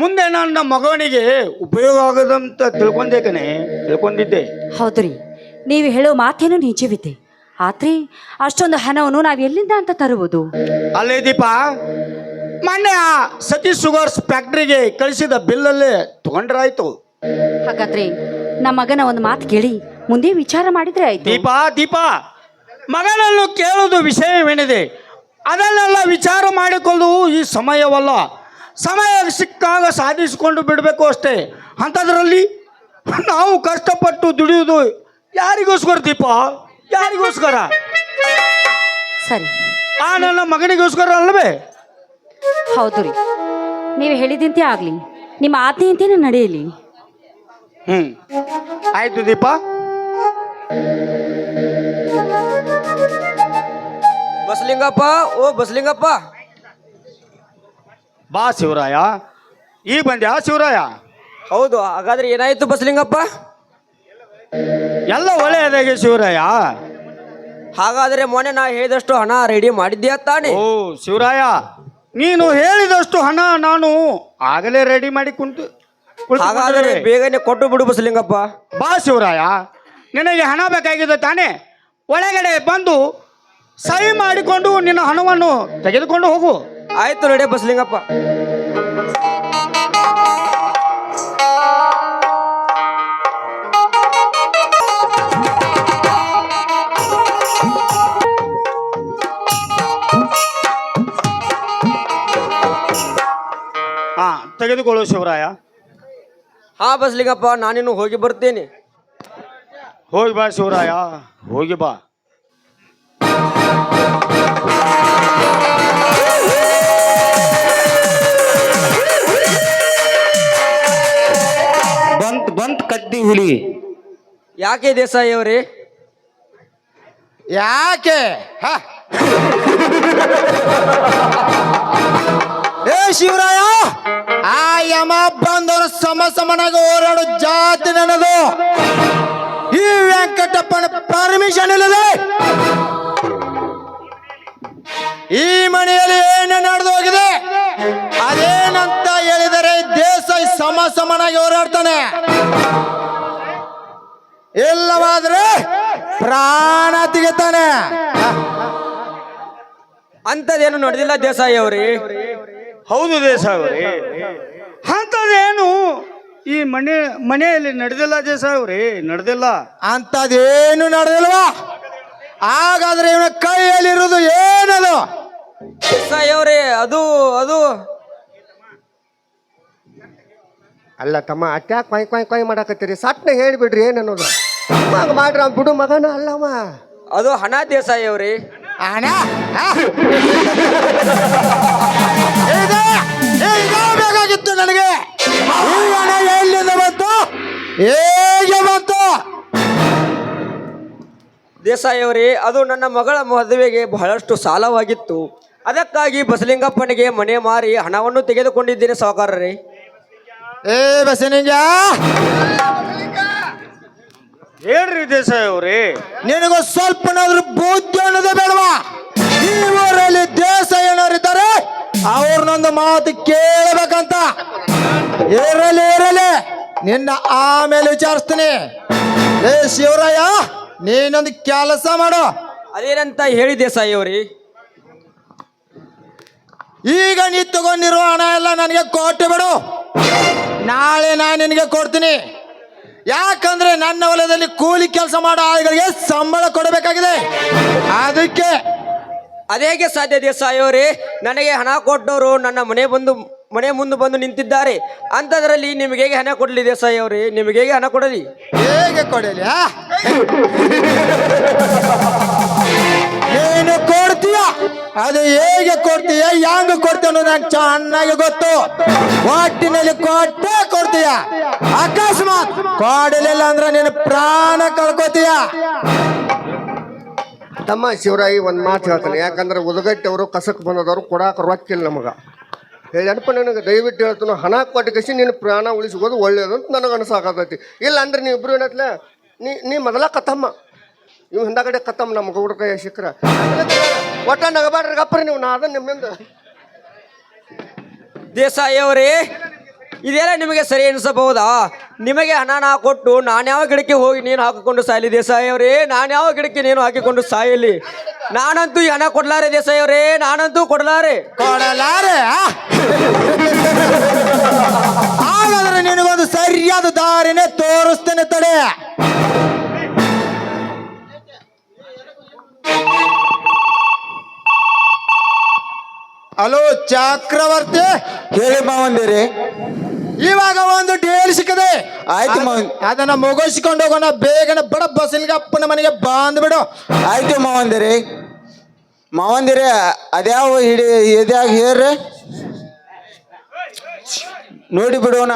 ಮುಂದೆ ನನ್ನ ಮಗನಿಗೆ ಉಪಯೋಗ ಆಗೋದಂತ ತಿಳ್ಕೊಂಡಿದ್ದೆ. ಹೌದ್ರಿ, ನೀವು ಹೇಳೋ ಮಾತೇನು ನಿಜವಿದೆ. ಆದ್ರೆ ಅಷ್ಟೊಂದು ಹಣವನ್ನು ನಾವು ಎಲ್ಲಿಂದ ಅಂತ ತರುವುದು? ಅಲ್ಲೇ ದೀಪ, ಮೊನ್ನೆ ಆ ಸತೀಶ್ ಶುಗರ್ಸ್ ಫ್ಯಾಕ್ಟ್ರಿಗೆ ಕಳಿಸಿದ ಬಿಲ್ಲಲ್ಲೇ ತಗೊಂಡ್ರಾಯ್ತು. ಹಾಗಾದ್ರೆ ನಮ್ಮ ಮಗನ ಒಂದು ಮಾತು ಕೇಳಿ ಮುಂದೆ ವಿಚಾರ ಮಾಡಿದ್ರೆ ಆಯ್ತು. ದೀಪ ಮಗನನ್ನು ಕೇಳುವುದು ವಿಷಯವೇನಿದೆ, ಅದನ್ನೆಲ್ಲ ವಿಚಾರ ಮಾಡಿಕೊಳ್ಳುವುದು ಈ ಸಮಯವಲ್ಲ. ಸಮಯ ಸಿಕ್ಕಾಗ ಸಾಧಿಸಿಕೊಂಡು ಬಿಡಬೇಕು ಅಷ್ಟೇ. ಅಂಥದ್ರಲ್ಲಿ ನಾವು ಕಷ್ಟಪಟ್ಟು ದುಡಿಯುವುದು ಯಾರಿಗೋಸ್ಕರ ದೀಪ? ಯಾರಿಗೋಸ್ಕರ? ಸರಿ, ನನ್ನ ಮಗನಿಗೋಸ್ಕರ ಅಲ್ಲವೇ? ಹೌದು ರೀ, ನೀವು ಹೇಳಿದಂತೆ ಆಗ್ಲಿ, ನಿಮ್ಮ ಆಜ್ಞೆಯಂತೆಯೇ ನಡೆಯಲಿ. ಆಯ್ತು ದೀಪ. ಬಸಲಿಂಗಪ್ಪ, ಓ ಬಸಲಿಂಗಪ್ಪ, ಬಾ ಶಿವರಾಯ. ಈಗ ಬಂದ್ಯಾ ಶಿವರಾಯ? ಹೌದು, ಹಾಗಾದ್ರೆ ಏನಾಯ್ತು ಬಸಲಿಂಗಪ್ಪ? ಎಲ್ಲ ಒಳ್ಳೆಯದಾಗೆ ಶಿವರಾಯ. ಹಾಗಾದ್ರೆ ಮೊನ್ನೆ ನಾ ಹೇಳಿದಷ್ಟು ಹಣ ರೆಡಿ ಮಾಡಿದ್ಯಾ ತಾನೆ? ಓ ಶಿವರಾಯ, ನೀನು ಹೇಳಿದಷ್ಟು ಹಣ ನಾನು ಆಗಲೇ ರೆಡಿ ಮಾಡಿ ಹಾಗಾದ್ರೆ ಬೇಗನೆ ಕೊಟ್ಟು ಬಿಡು ಬಸಲಿಂಗಪ್ಪ. ಬಾ ಶಿವರಾಯ, ನಿನಗೆ ಹಣ ಬೇಕಾಗಿದೆ ತಾನೆ? ಒಳಗಡೆ ಬಂದು ಸಹಿ ಮಾಡಿಕೊಂಡು ನಿನ್ನ ಹಣವನ್ನು ತೆಗೆದುಕೊಂಡು ಹೋಗು. ಆಯ್ತು ನಡೆ ಬಸಲಿಂಗಪ್ಪ. ಹಾ, ತೆಗೆದುಕೊಳ್ಳು ಶಿವರಾಯ. ಹಾ ಬಸಲಿಂಗಪ್ಪ, ನಾನಿನ್ನು ಹೋಗಿ ಬರ್ತೇನೆ. ಹೋಗಿ ಬಾ ಶಿವರಾಯ, ಹೋಗಿ ಬಾ. ಬಂತ್ ಕತ್ತಿ ಹುಲಿ. ಯಾಕೆ ದೇಸಾಯಿ ಅವರೇ? ಯಾಕೆ ಏ ಶಿವರಾಯ, ಆ ಯಮ ಬಂದವರು ಸಮನಾಗಿ ಹೋರಾಡೋ ಜಾತಿ ನನ್ನದು. ಈ ವೆಂಕಟಪ್ಪನ ಪರ್ಮಿಷನ್ ಇಲ್ಲದೆ ಈ ಮನೆಯಲ್ಲಿ ಏನು ನಡೆದು ಹೋಗಿದೆ ಅದೇನಂತ ಹೇಳಿದರೆ ದೇಸಾಯಿ ಸಮನಾಗಿ ಹೋರಾಡ್ತಾನೆ. ಇಲ್ಲವಾದ್ರೆ ಪ್ರಾಣ ತೆಗಿತಾನೆ. ಅಂತದೇನು ನಡೆದಿಲ್ಲ ದೇಸಾಯಿ ಅವರೇ. ಹೌದು ದೇಸಾಯಿ ಅವರೇ, ಅಂಥದ್ದೇನು ಈ ಮನೆಯಲ್ಲಿ ನಡೆದಿಲ್ಲ ದೇಸಾಯಿ ಅವರೇ, ನಡೆದಿಲ್ಲ. ಅಂತದೇನು ನಡೆದಿಲ್ವಾ? ಹಾಗಾದ್ರೆ ಇವನ ಕೈಯಲ್ಲಿರುವುದು ಏನದು? ದೇಸಾಯಿ ಅವರೇ, ಅದು ಅದು ಅಲ್ಲ ತಮ್ಮ, ಅಟ್ಯಾಕ್ ಕೊಯ್ ಕೊಯ್ ಕೊಯ್ ಮಾಡಕತ್ತೀರಿ? ಸಟ್ನ ಹೇಳಿಬಿಡ್ರಿ ಏನನ್ನೋದು. ಮಗ ಮಾಡ್ರಿ, ಅವ್ನು ಬಿಡು ಮಗನ ಅಲ್ಲವ. ಅದು ಹಣ ದೇಸಾಯಿ ಅವರೇ. ಹಣ ಬೇಕಾಗಿತ್ತು ನನಗೆ. ಈ ಹಣ ಎಲ್ಲಿಂದ ಬಂತು, ಹೇಗೆ ಬಂತು? ದೇಸಾಯಿ ಅವರೇ, ಅದು ನನ್ನ ಮಗಳ ಮದುವೆಗೆ ಬಹಳಷ್ಟು ಸಾಲವಾಗಿತ್ತು. ಅದಕ್ಕಾಗಿ ಬಸಲಿಂಗಪ್ಪನಿಗೆ ಮನೆ ಮಾರಿ ಹಣವನ್ನು ತೆಗೆದುಕೊಂಡಿದ್ದೇನೆ ಸಾಹುಕಾರರೇ. ಏ ಬಸನಿಂಗ, ಹೇಳ್ರಿ ದೇಸಾಯಿ ಅವರೇ. ನಿನಗೂ ಸ್ವಲ್ಪನಾದ್ರೂ ಬುದ್ಧಿ ಅನ್ನೋದೇ ಬೇಡವಾ? ಈ ಊರಲ್ಲಿ ದೇಸಾಯಿ ಏನಾರಿದ್ದಾರೆ ಅವ್ರನ್ನೊಂದು ಮಾತು ಕೇಳಬೇಕಂತ. ಇರಲಿ, ನಿನ್ನ ಆಮೇಲೆ ವಿಚಾರಿಸ್ತೀನಿ. ಏ ಶಿವರಾಯ, ನೀನೊಂದು ಕೆಲಸ ಮಾಡು. ಅದೇನಂತ ಹೇಳಿ ದೇಸಾಯಿ ಅವರೇ. ಈಗ ನೀ ತಗೊಂಡಿರೋ ಹಣ ಎಲ್ಲ ನನಗೆ ಕೊಟ್ಟು ಬಿಡು. ನಾಳೆ ನಾನು ನಿನಗೆ ಕೊಡ್ತೀನಿ. ಯಾಕಂದ್ರೆ ನನ್ನ ಹೊಲದಲ್ಲಿ ಕೂಲಿ ಕೆಲಸ ಮಾಡೋ ಆಳುಗಳಿಗೆ ಸಂಬಳ ಕೊಡಬೇಕಾಗಿದೆ. ಅದಕ್ಕೆ ಅದೇಗೆ ಸಾಧ್ಯ ದೇಸಾಯಿ ಅವರೇ? ನನಗೆ ಹಣ ಕೊಟ್ಟವರು ನನ್ನ ಮನೆ ಮುಂದೆ ಬಂದು ನಿಂತಿದ್ದಾರೆ. ಅಂಥದ್ರಲ್ಲಿ ನಿಮಗೆ ಹೇಗೆ ಹಣ ಕೊಡಲಿ ದೇಸಾಯಿ ಅವರೇ? ನಿಮಗೆ ಹೇಗೆ ಹಣ ಕೊಡಲಿ? ಹೇಗೆ ಕೊಡಲಿ? ನೀನು ಕೊಡ್ತೀಯ, ಅದು ಹೇಗೆ ಕೊಡ್ತೀಯ, ಹೆಂಗ ಕೊಡ್ತೀಯ ಅನ್ನೋದು ನಂಗೆ ಚೆನ್ನಾಗಿ ಗೊತ್ತು. ಒಟ್ಟಿನಲ್ಲಿ ಕೊಟ್ಟೆ ಕೊಡ್ತೀಯ. ಅಕಸ್ಮಾತ್ ಕೊಡಲಿಲ್ಲ ಅಂದ್ರೆ ನೀನು ಪ್ರಾಣ ಕಳ್ಕೊತೀಯ. ತಮ್ಮ ಶಿವರಾಯಿ ಒಂದು ಮಾತು ಹೇಳ್ತಾನೆ. ಯಾಕಂದ್ರೆ ಉದಗಟ್ಟಿ ಅವರು ಕಸಕ್ಕೆ ಬಂದದವರು ಕೊಡಾಕ ರೊಕ್ಕಿಲ್ಲ ನಮಗ. ಹೇಳಪ್ಪ, ನನಗೆ ದಯವಿಟ್ಟು ಹೇಳ್ತಾನೆ, ಹಣ ಕೊಟ್ಟು ನೀನು ಪ್ರಾಣ ಉಳಿಸ್ಬೋದು ಒಳ್ಳೇದು ಅಂತ ನನಗೆ ಅನಿಸಾಕತೈತಿ. ಇಲ್ಲ ಅಂದ್ರೆ ನೀವು ಇಬ್ರು ಏನತ್ಲ, ನೀ ಮೊದಲ ಕತ್ತಮ್ಮ, ಇವ್ ಹಿಂದಗಡೆ ಕತ್ತಮ್ಮ. ನಮ್ಮ ಗೌಡ ಕೈ ಶಿಖರ ಒಟ್ಟ ನಗಬಾಡ್ರಿ ಗಪ್ಪ್ರಿ ನೀವು. ನಾ ಅದನ್ನ ನಿಮ್ಮಿಂದ ದೇಸಾಯಿ ಅವರೇ, ಇದೆಲ್ಲ ನಿಮಗೆ ಸರಿ ಅನಿಸಬಹುದಾ? ನಿಮಗೆ ಹಣ ನಾ ಕೊಟ್ಟು ನಾನ್ಯಾವ ಗಿಡಕ್ಕೆ ಹೋಗಿ ನೀನು ಹಾಕಿಕೊಂಡು ಸಾಯಲಿ ದೇಸಾಯಿ ಅವರೇ? ನಾನ್ಯಾವ ಗಿಡಕ್ಕೆ ನೀನು ಹಾಕಿಕೊಂಡು ಸಾಯಲಿ? ನಾನಂತೂ ಈ ಹಣ ಕೊಡ್ಲಾರೆ ದೇಸಾಯಿ ಅವರೇ, ನಾನಂತೂ ಕೊಡಲಾರೆ. ಹಾಗಾದ್ರೆ ನಿನಗೊಂದು ಸರಿಯಾದ ದಾರಿನೇ ತೋರಿಸ್ತೇನೆ ತಡೆ. ಹಲೋ ಚಕ್ರವರ್ತಿ. ಹೇಳಿ ಮಾವಂದಿರಿ. ಇವಾಗ ಒಂದು ಡೇಲ್ ಸಿಕ್ಕದೆ. ಆಯ್ತು ಅದನ್ನ ಮುಗಿಸ್ಕೊಂಡು ಹೋಗೋಣ. ಬೇಗನೆ ಬಡ ಬಸಲಿಂಗಪ್ಪನ ಮನೆಗೆ ಬಂದ್ಬಿಡು. ಆಯ್ತು ಮಾವಂದಿರಿ. ಅದ್ಯಾವ ಇದ್ಯಾಗ ಹೇಳ್ರಿ, ನೋಡಿ ಬಿಡೋಣ.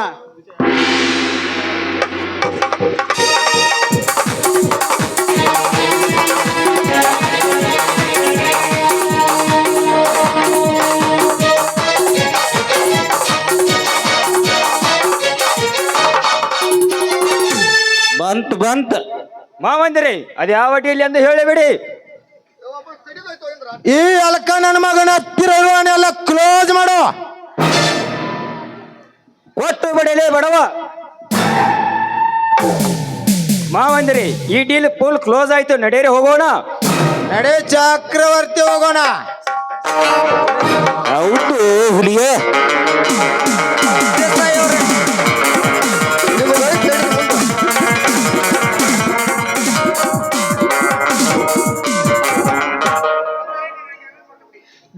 ಅಂತ ಮಾವಂದಿರಿ ಅದು ಯಾವ ಅಡಿಯಲ್ಲಿ ಎಂದು ಹೇಳಿಬಿಡಿ. ಈ ಅಲ್ಕ ನನ್ನ ಮಗನ ಹತ್ತಿರವನ್ನೆಲ್ಲ ಕ್ಲೋಸ್ ಮಾಡು. ಕೊಟ್ಟು ಬಿಡಲೇ ಬಡವ ಮಾವಂದಿರಿ, ಈ ಡೀಲ್ ಫುಲ್ ಕ್ಲೋಸ್ ಆಯ್ತು, ನಡೆಯರಿ ಹೋಗೋಣ. ನಡೆ ಚಕ್ರವರ್ತಿ ಹೋಗೋಣ. ಹೌದು ಹುಲಿಯ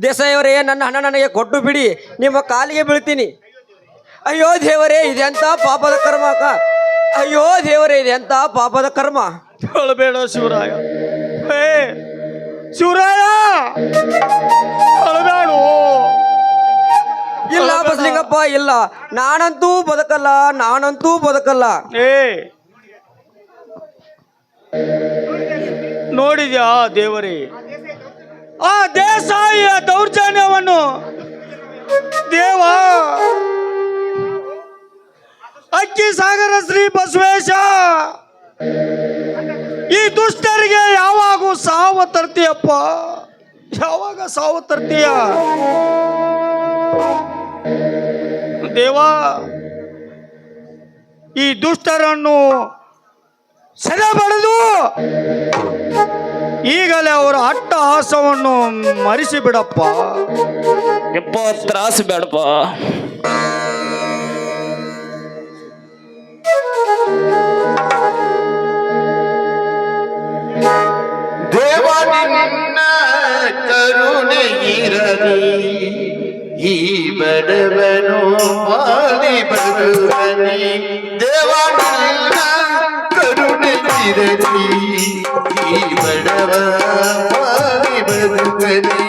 ದೇಸಾಯಿ ಅವರೇ, ನನ್ನ ಹಣ ನನಗೆ ಕೊಟ್ಟು ಬಿಡಿ, ನಿಮ್ಮ ಕಾಲಿಗೆ ಬೀಳ್ತೀನಿ. ಅಯ್ಯೋ ದೇವರೇ, ಇದೆಂತ ಪಾಪದ ಕರ್ಮ ಅಕ್ಕ. ಅಯ್ಯೋ ದೇವರೇ, ಇದೆಂತ ಪಾಪದ ಕರ್ಮ. ಹೇಳಬೇಡ ಶಿವರಾಯ, ಹೇ ಶಿವರಾಯ ಅಳಬೇಡು. ಇಲ್ಲ ಬಸ್ಲಿಂಗಪ್ಪ, ಇಲ್ಲ, ನಾನಂತೂ ಬದುಕಲ್ಲ, ನಾನಂತೂ ಬದುಕಲ್ಲ. ಏ ನೋಡಿದ್ಯಾ ದೇವರೇ ಆ ದೇಸಾಯಿಯ ದೌರ್ಜನ್ಯವನ್ನು? ದೇವ ಅಕ್ಕಿ ಸಾಗರ ಶ್ರೀ ಬಸವೇಶ, ಈ ದುಷ್ಟರಿಗೆ ಯಾವಾಗ ಸಾವು ತರ್ತೀಯಪ್ಪ, ಯಾವಾಗ ಸಾವು ತರ್ತೀಯ ದೇವ? ಈ ದುಷ್ಟರನ್ನು ಸೆರೆ ಬಡಿದು ಈಗಲೇ ಅವರ ಅಟ್ಟಹಾಸವನ್ನು ಮರೆಸಿ ಬಿಡಪ್ಪ. ಯಪ್ಪ ತ್ರಾಸು ಬೇಡಪ್ಪ. ದೇವ ನಿನ್ನ ಕರುಣೆ ಇರಲಿ, ಈ ಬಡವನು ಬಾಳಿ ಬರುವನೆ. ದೇವ ನಿನ್ನ ಕರುಣೆ ಇರಲಿ, ಈ ಬಡವ ಬಾಳಿ ಬರುವನೆ.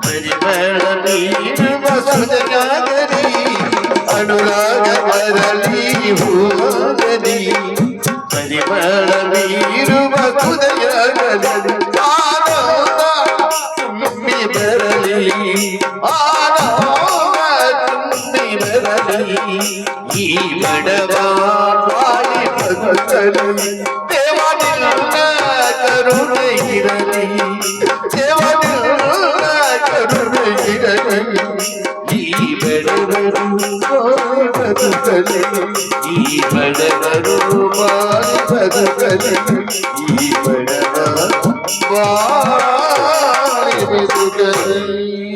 ಪರಿಮಳ ನೀಡುವ ಸುಧನಾಗರಿ, ಅನುರಾಗ ಅರಳಿ ಹೋಗಲಿ. ಪರಿಮಳ ನೀಡುವ ಸುಧನಾಗಲಿ, ಆನಂದ ತುಂಬಿ ಬರಲಿ, ಆನಂದ ತುಂಬಿ ಬರಲಿ. ಈ ಬಡವ ಬಾಳಿ ಬದುಕಲಿ. ದೇವ ನಿನ್ನ ಕರುಣೆ ಇರಲಿ, ದೇವ ನಿನ್ನ ಕರುಣೆ ಇರಲಿ. ಈ ಬಡವರು ಬದುಕಲಿ, ಈ ಬಡವರು ಬಾಳಿ ಬದುಕಲಿ. ಈ ಬಡವ ಬಾಳಿ ಬದುಕಲಿ.